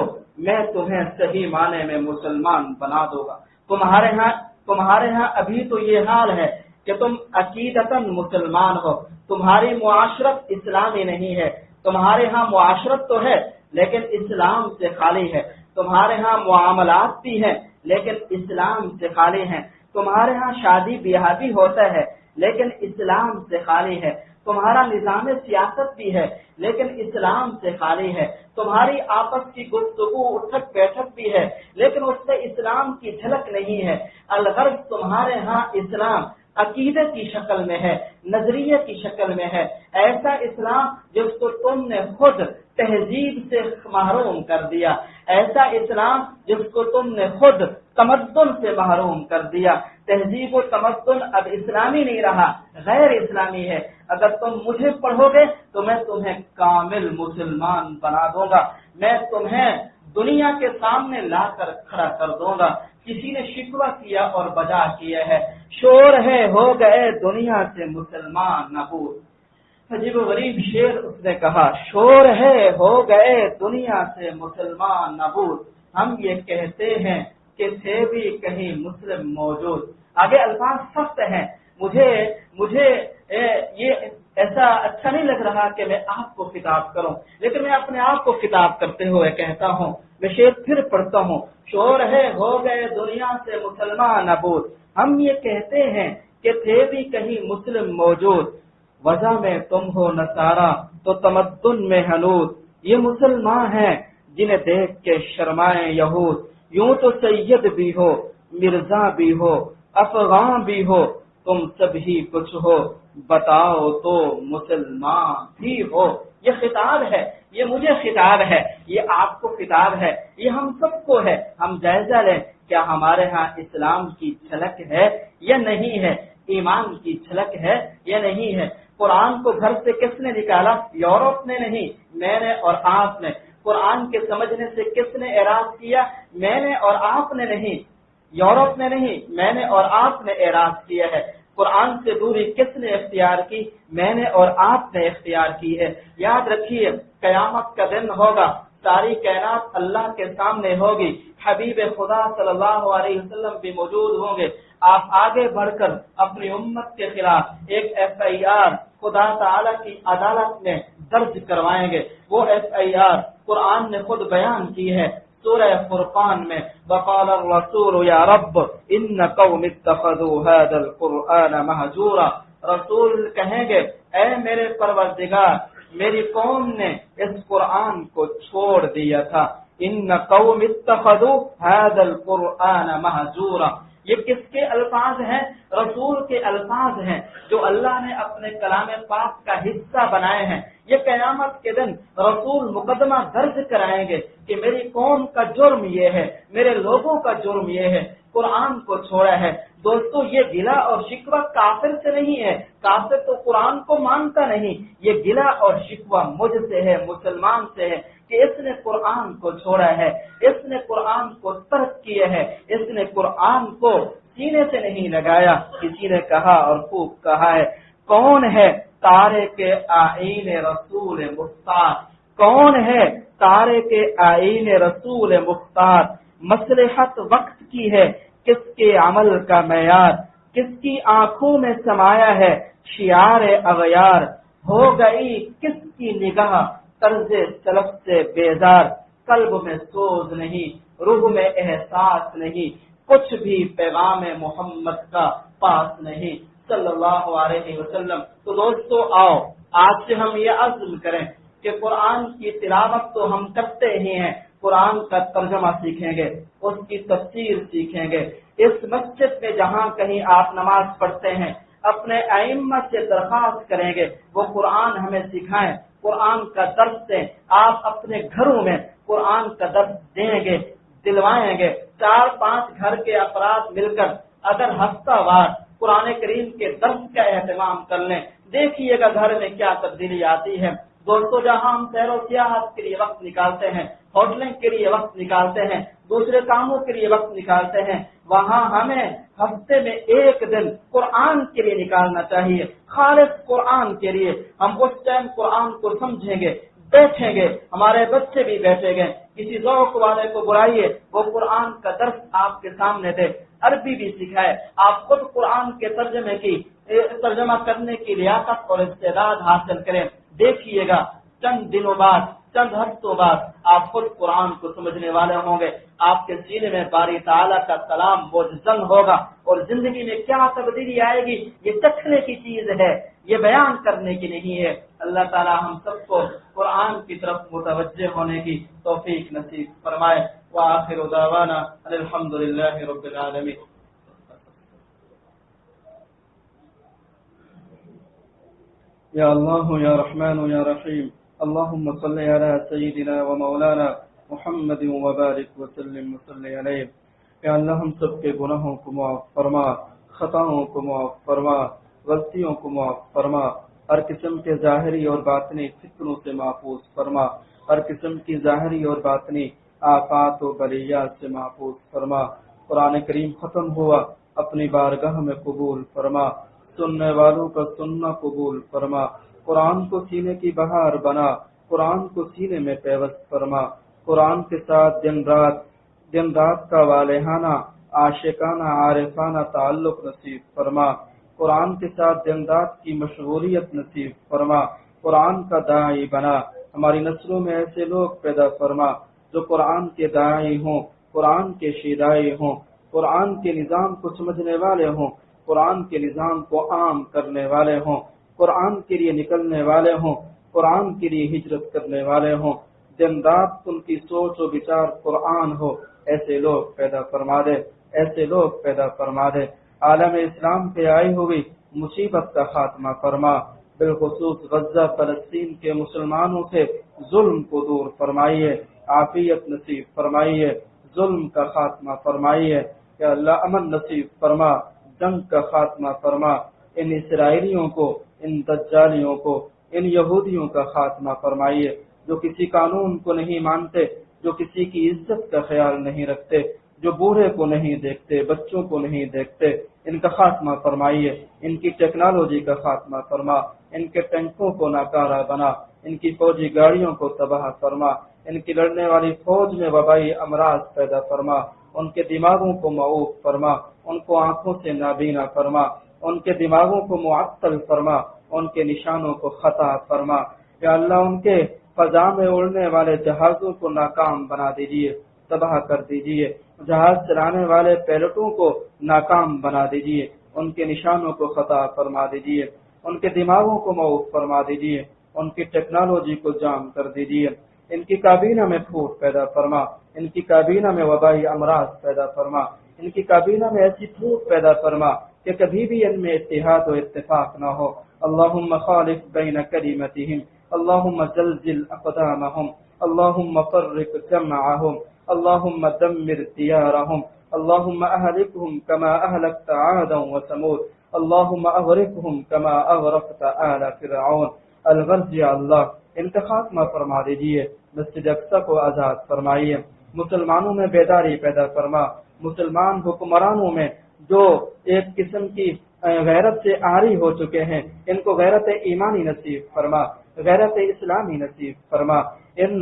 میں تمہیں صحیح معنی میں مسلمان بنا دوں گا۔ تمہارے ہاں ابھی تو یہ حال ہے کہ تم عقیدتاً مسلمان ہو، تمہاری معاشرت اسلامی نہیں ہے، تمہارے ہاں معاشرت تو ہے لیکن اسلام سے خالی ہے، تمہارے ہاں معاملات بھی ہیں لیکن اسلام سے خالی ہیں، تمہارے ہاں شادی بیاہ بھی ہوتا ہے لیکن اسلام سے خالی ہے، تمہارا نظام سیاست بھی ہے لیکن اسلام سے خالی ہے، تمہاری آپس کی گفتگو اٹھک بیٹھک بھی ہے لیکن اس سے اسلام کی جھلک نہیں ہے۔ الغرض تمہارے ہاں اسلام عقیدے کی شکل میں ہے، نظریے کی شکل میں ہے، ایسا اسلام جس کو تم نے خود تہذیب سے محروم کر دیا، ایسا اسلام جس کو تم نے خود تمدن سے محروم کر دیا۔ تہذیب و تمدن اب اسلامی نہیں رہا، غیر اسلامی ہے۔ اگر تم مجھے پڑھو گے تو میں تمہیں کامل مسلمان بنا دوں گا، میں تمہیں دنیا کے سامنے لا کر کھڑا کر دوں گا۔ کسی نے شکوہ کیا اور بجا کیا ہے، شور ہے ہو گئے دنیا سے مسلمان نابود۔ عجیب و غریب شعر اس نے کہا، شور ہے ہو گئے دنیا سے مسلمان نابود، ہم یہ کہتے ہیں کہ تھے بھی کہیں مسلم موجود۔ آگے الفاظ سخت ہیں، مجھے یہ ایسا اچھا نہیں لگ رہا کہ میں آپ کو خطاب کروں، لیکن میں اپنے آپ کو خطاب کرتے ہوئے کہتا ہوں، میں شعر پھر پڑھتا ہوں، شور ہے ہو گئے دنیا سے مسلمان نابود، ہم یہ کہتے ہیں کہ تھے بھی کہیں مسلم موجود، وجہ میں تم ہو نصارا تو تمدن میں ہنود، یہ مسلمان ہیں جنہیں دیکھ کے شرمائیں یہود، یوں تو سید بھی ہو مرزا بھی ہو افغان بھی ہو، تم سب ہی کچھ ہو بتاؤ تو مسلمان بھی ہو۔ یہ خطاب ہے، یہ مجھے خطاب ہے، یہ آپ کو خطاب ہے، یہ ہم سب کو ہے۔ ہم جائزہ لیں کیا ہمارے ہاں اسلام کی جھلک ہے یا نہیں ہے، ایمان کی جھلک ہے یا نہیں ہے۔ قرآن کو گھر سے کس نے نکالا؟ یورپ نے نہیں، میں نے اور آپ نے۔ قرآن کے سمجھنے سے کس نے اعراض کیا؟ میں نے اور آپ نے نہیں، یورپ نے نہیں، میں نے اور آپ نے اعراض کیا ہے۔ قرآن سے دوری کس نے اختیار کی؟ میں نے اور آپ نے اختیار کی ہے۔ یاد رکھیے قیامت کا دن ہوگا، ساری کائنات اللہ کے سامنے ہوگی، حبیب خدا صلی اللہ علیہ وسلم بھی موجود ہوں گے۔ آپ آگے بڑھ کر اپنی امت کے خلاف ایک FIR خدا تعالی کی عدالت میں درج کروائیں گے۔ وہ FIR قرآن نے خود بیان کی ہے سورہ فرقان میں، وقال الرسول یا رب ان قوم اتخذوا هذا القرآن مہجورا، رسول کہیں گے اے میرے پروردگار میری قوم نے اس قرآن کو چھوڑ دیا تھا، ان قوم اتخذوا هذا القرآن مہجورا۔ یہ کس کے الفاظ ہیں؟ رسول کے الفاظ ہیں جو اللہ نے اپنے کلام پاک کا حصہ بنائے ہیں۔ یہ قیامت کے دن رسول مقدمہ درج کرائیں گے کہ میری قوم کا جرم یہ ہے، میرے لوگوں کا جرم یہ ہے، قرآن کو چھوڑا ہے۔ دوستو یہ گلہ اور شکوہ کافر سے نہیں ہے، کافر تو قرآن کو مانتا نہیں، یہ گلہ اور شکوہ مجھ سے ہے، مسلمان سے ہے کہ اس نے قرآن کو چھوڑا ہے، اس نے قرآن کو ترک کیا ہے، اس نے قرآن کو سینے سے نہیں لگایا۔ کسی نے کہا اور خوب کہا ہے، کون ہے تارے کے آئین رسول مختار، کون ہے تارے کے آئین رسول مختار، مصلحت وقت کی ہے کس کے عمل کا معیار، کس کی آنکھوں میں سمایا ہے شیار اغیار، ہو گئی کس کی نگاہ طرز سلف سے بیزار، قلب میں سوز نہیں روح میں احساس نہیں، کچھ بھی پیغام محمد کا پاس نہیں صلی اللہ علیہ وسلم۔ تو دوستو آؤ آج سے ہم یہ عزم کریں کہ قرآن کی تلاوت تو ہم کرتے ہی ہیں، قرآن کا ترجمہ سیکھیں گے، اس کی تفسیر سیکھیں گے۔ اس مسجد میں جہاں کہیں آپ نماز پڑھتے ہیں اپنے ائمہ سے درخواست کریں گے وہ قرآن ہمیں سکھائیں، قرآن کا درس دیں۔ آپ اپنے گھروں میں قرآن کا درس دیں گے، دلوائیں گے۔ 4-5 گھر کے افراد مل کر اگر ہفتہ وار قرآن کریم کے درس کا اہتمام کر لیں، دیکھیے گا گھر میں کیا تبدیلی آتی ہے۔ دوستو جہاں ہم سیر و سیاحت کے لیے وقت نکالتے ہیں، ہوٹلنگ کے لیے وقت نکالتے ہیں، دوسرے کاموں کے لیے وقت نکالتے ہیں، وہاں ہمیں ہفتے میں 1 دن قرآن کے لیے نکالنا چاہیے، خالص قرآن کے لیے۔ ہم اس ٹائم قرآن کو سمجھیں گے، بیٹھیں گے، ہمارے بچے بھی بیٹھیں گے، کسی ذوق والے کو بلائیے وہ قرآن کا درس آپ کے سامنے دے، عربی بھی سکھائے، آپ خود قرآن کے ترجمہ کرنے کی لیاقت اور استعداد حاصل کریں۔ دیکھیے گا چند دنوں بعد، چند ہفتوں بعد آپ خود قرآن کو سمجھنے والے ہوں گے، آپ کے سینے میں باری تعالیٰ کا کلام موجزن ہوگا اور زندگی میں کیا تبدیلی آئے گی یہ چکھنے کی چیز ہے، یہ بیان کرنے کی نہیں ہے۔ اللہ تعالیٰ ہم سب کو قرآن کی طرف متوجہ ہونے کی توفیق نصیب فرمائے۔ وآخر دعوانا الحمد للہ رب العالمین۔ یا اللہ یا رحمان یا رحیم، اللہم صل علی سیدنا و مولانا محمد وبارک وسلم وصلی علیہ۔ یا اللہ ہم سب کے گناہوں کو معاف فرما، خطاؤں کو معاف فرما، غلطیوں کو معاف فرما، ہر قسم کے ظاہری اور باطنی فتنوں سے محفوظ فرما، ہر قسم کی ظاہری اور باطنی آفات و بلیات سے محفوظ فرما۔ قرآن کریم ختم ہوا، اپنی بارگاہ میں قبول فرما، سننے والوں کا سننا قبول فرما، قرآن کو سینے کی بہار بنا، قرآن کو سینے میں پیوست فرما، قرآن کے ساتھ دن رات کا والہانہ عاشقانہ عارفانہ تعلق نصیب فرما، قرآن کے ساتھ دن رات کی مشغولیت نصیب فرما، قرآن کا داعی بنا، ہماری نسلوں میں ایسے لوگ پیدا فرما جو قرآن کے داعی ہوں، قرآن کے شیدائی ہوں، قرآن کے نظام کو سمجھنے والے ہوں، قرآن کے نظام کو عام کرنے والے ہوں، قرآن کے لیے نکلنے والے ہوں، قرآن کے لیے ہجرت کرنے والے ہوں، دن رات ان کی سوچ و بچار قرآن ہو، ایسے لوگ پیدا فرما دے، ایسے لوگ پیدا فرما دے۔ عالم اسلام پہ آئی ہوئی مصیبت کا خاتمہ فرما، بالخصوص غزہ فلسطین کے مسلمانوں سے ظلم کو دور فرمائیے، عافیت نصیب فرمائیے، ظلم کا خاتمہ فرمائیے، کہ اللہ امن نصیب فرما، جنگ کا خاتمہ فرما، ان اسرائیلیوں کو، ان دجالیوں کو، ان یہودیوں کا خاتمہ فرمائیے جو کسی قانون کو نہیں مانتے، جو کسی کی عزت کا خیال نہیں رکھتے، جو بوڑھے کو نہیں دیکھتے، بچوں کو نہیں دیکھتے، ان کا خاتمہ فرمائیے، ان کی ٹیکنالوجی کا خاتمہ فرما، ان کے ٹینکوں کو ناکارہ بنا، ان کی فوجی گاڑیوں کو تباہ فرما، ان کی لڑنے والی فوج میں وبائی امراض پیدا فرما، ان کے دماغوں کو معوف فرما، ان کو آنکھوں سے نابینا فرما، ان کے دماغوں کو معطل فرما، ان کے نشانوں کو خطا فرما، یا اللہ ان کے فضا میں اڑنے والے جہازوں کو ناکام بنا دیجیے، تباہ کر دیجیے، جہاز چلانے والے پیلٹوں کو ناکام بنا دیجیے، ان کے نشانوں کو خطا فرما دیجیے، ان کے دماغوں کو معوف فرما دیجیے، ان کی ٹیکنالوجی کو جام کر دیجیے، ان کی کابینہ میں پھوٹ پیدا فرما، ان کی کابینہ میں وبائی امراض پیدا فرما، ان کی کابینہ میں ایسی پھوٹ پیدا فرما کہ کبھی بھی ان میں اتحاد و اتفاق نہ ہو۔ اللہم خالف بین کلمتہم، اللہم زلزل اقدامہم، اللہم فرق جمعہم، اللہم دمر دیارہم، اللہم اہلکہم کما اہلکت عادا وثمود، اللہم اغرقہم کما اغرقت آل فرعون۔ الغرض یا اللہ ان کا خاتمہ فرما دیجیے، مسجد اقصی کو آزاد فرمائیے، مسلمانوں میں بیداری پیدا فرما، مسلمان حکمرانوں میں جو ایک قسم کی غیرت سے عاری ہو چکے ہیں ان کو غیرت ایمانی نصیب فرما، غیرت اسلامی نصیب فرما، ان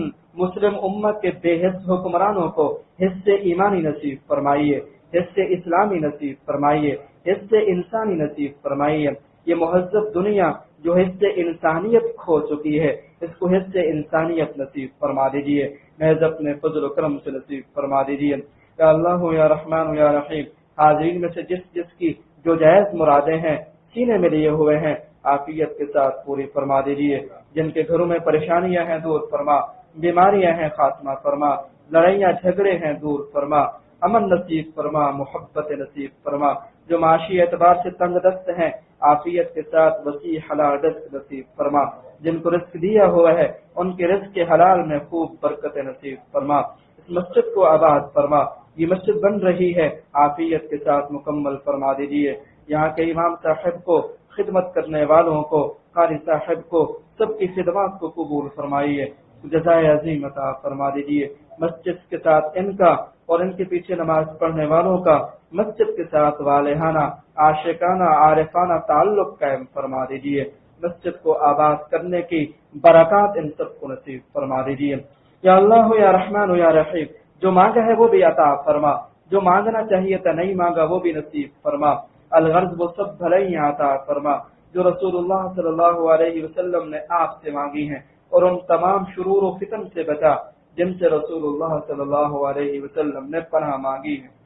مسلم امت کے بے حس حکمرانوں کو حس ایمانی نصیب فرمائیے، حس اسلامی نصیب فرمائیے، حس انسانی نصیب فرمائیے۔ یہ مہذب دنیا جو حس انسانیت کھو چکی ہے اس کو حس انسانیت نصیب فرما دیجیے، محض اپنے فضل و کرم سے نصیب فرما دیجیے۔ یا اللہ یا رحمان یا رحیم، حاضرین میں سے جس کی جو جائز مرادیں ہیں سینے میں لیے ہوئے ہیں عافیت کے ساتھ پوری فرما دیجیے، جن کے گھروں میں پریشانیاں ہیں دور فرما، بیماریاں ہیں خاتمہ فرما، لڑائیاں جھگڑے ہیں دور فرما، امن نصیب فرما، محبت نصیب فرما، جو معاشی اعتبار سے تنگ دست ہیں عافیت کے ساتھ وسیع حلال رزق نصیب فرما، جن کو رزق دیا ہوا ہے ان کے رزق کے حلال میں خوب برکت نصیب فرما، اس مسجد کو آباد فرما، یہ مسجد بن رہی ہے عافیت کے ساتھ مکمل فرما دیجیے، یہاں کے امام صاحب کو، خدمت کرنے والوں کو، قاری صاحب کو، سب کی خدمات کو قبول فرمائیے، جزائے عظیم عطا فرما دیجیے، مسجد کے ساتھ ان کا اور ان کے پیچھے نماز پڑھنے والوں کا مسجد کے ساتھ والہانہ عاشقانہ عارفانہ تعلق قائم فرما دیجیے، مسجد کو آباد کرنے کی برکات ان سب کو نصیب فرما دیجیے۔ یا اللہ یا رحمان یا رحیم، جو مانگا ہے وہ بھی عطا فرما، جو مانگنا چاہیے تھا نہیں مانگا وہ بھی نصیب فرما، الغرض وہ سب بھلائیاں عطا فرما جو رسول اللہ صلی اللہ علیہ وسلم نے آپ سے مانگی ہیں، اور ان تمام شرور و فتن سے بچا جن سے رسول اللہ صلی اللہ علیہ وسلم نے پناہ مانگی ہے۔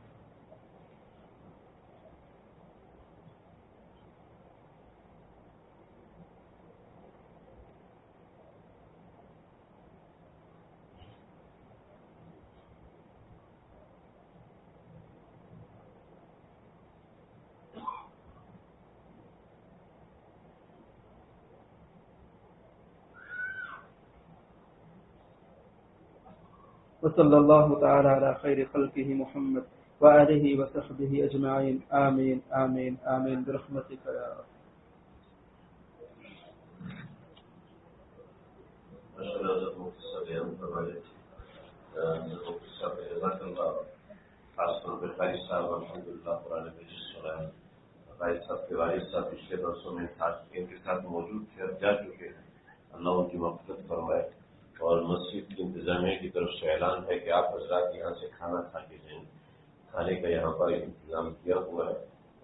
وصلی اللہ تعالی علی خیر خلقہ محمد وآلہ وصحبہ اجمعین، آمین آمین آمین برحمتک یا رب۔ صاحب جزاک اللہ، خاص طور پہ قاری صاحب الحمد للہ قرآن مجید سنا ہے. قاری صاحب کے والد صاحب پچھلے برسوں میں ان کے ساتھ موجود تھے اور جا چکے ہیں. اللہ ان کی مغفرت فرمائے. اور مسجد کی انتظامیہ کی طرف سے اعلان ہے کہ آپ حضرات یہاں سے کھانا کھا کے جائیں. کھانے کا یہاں پر انتظام کیا ہوا ہے.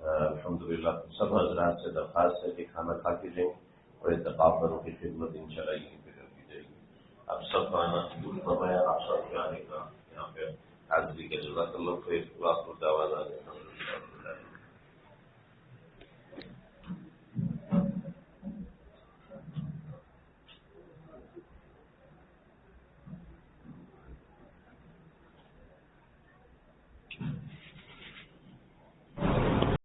الحمدللہ سب حضرات سے درخواست ہے کہ کھانا کھا کے جائیں اور اتفاق کی خدمت انشاءاللہ یہیں پہ کر دی جائے گی. آپ سب کا آنا دور فرمایا، آپ سب کے آنے کا یہاں پہ حاضری کا جزاک اللہ خیر.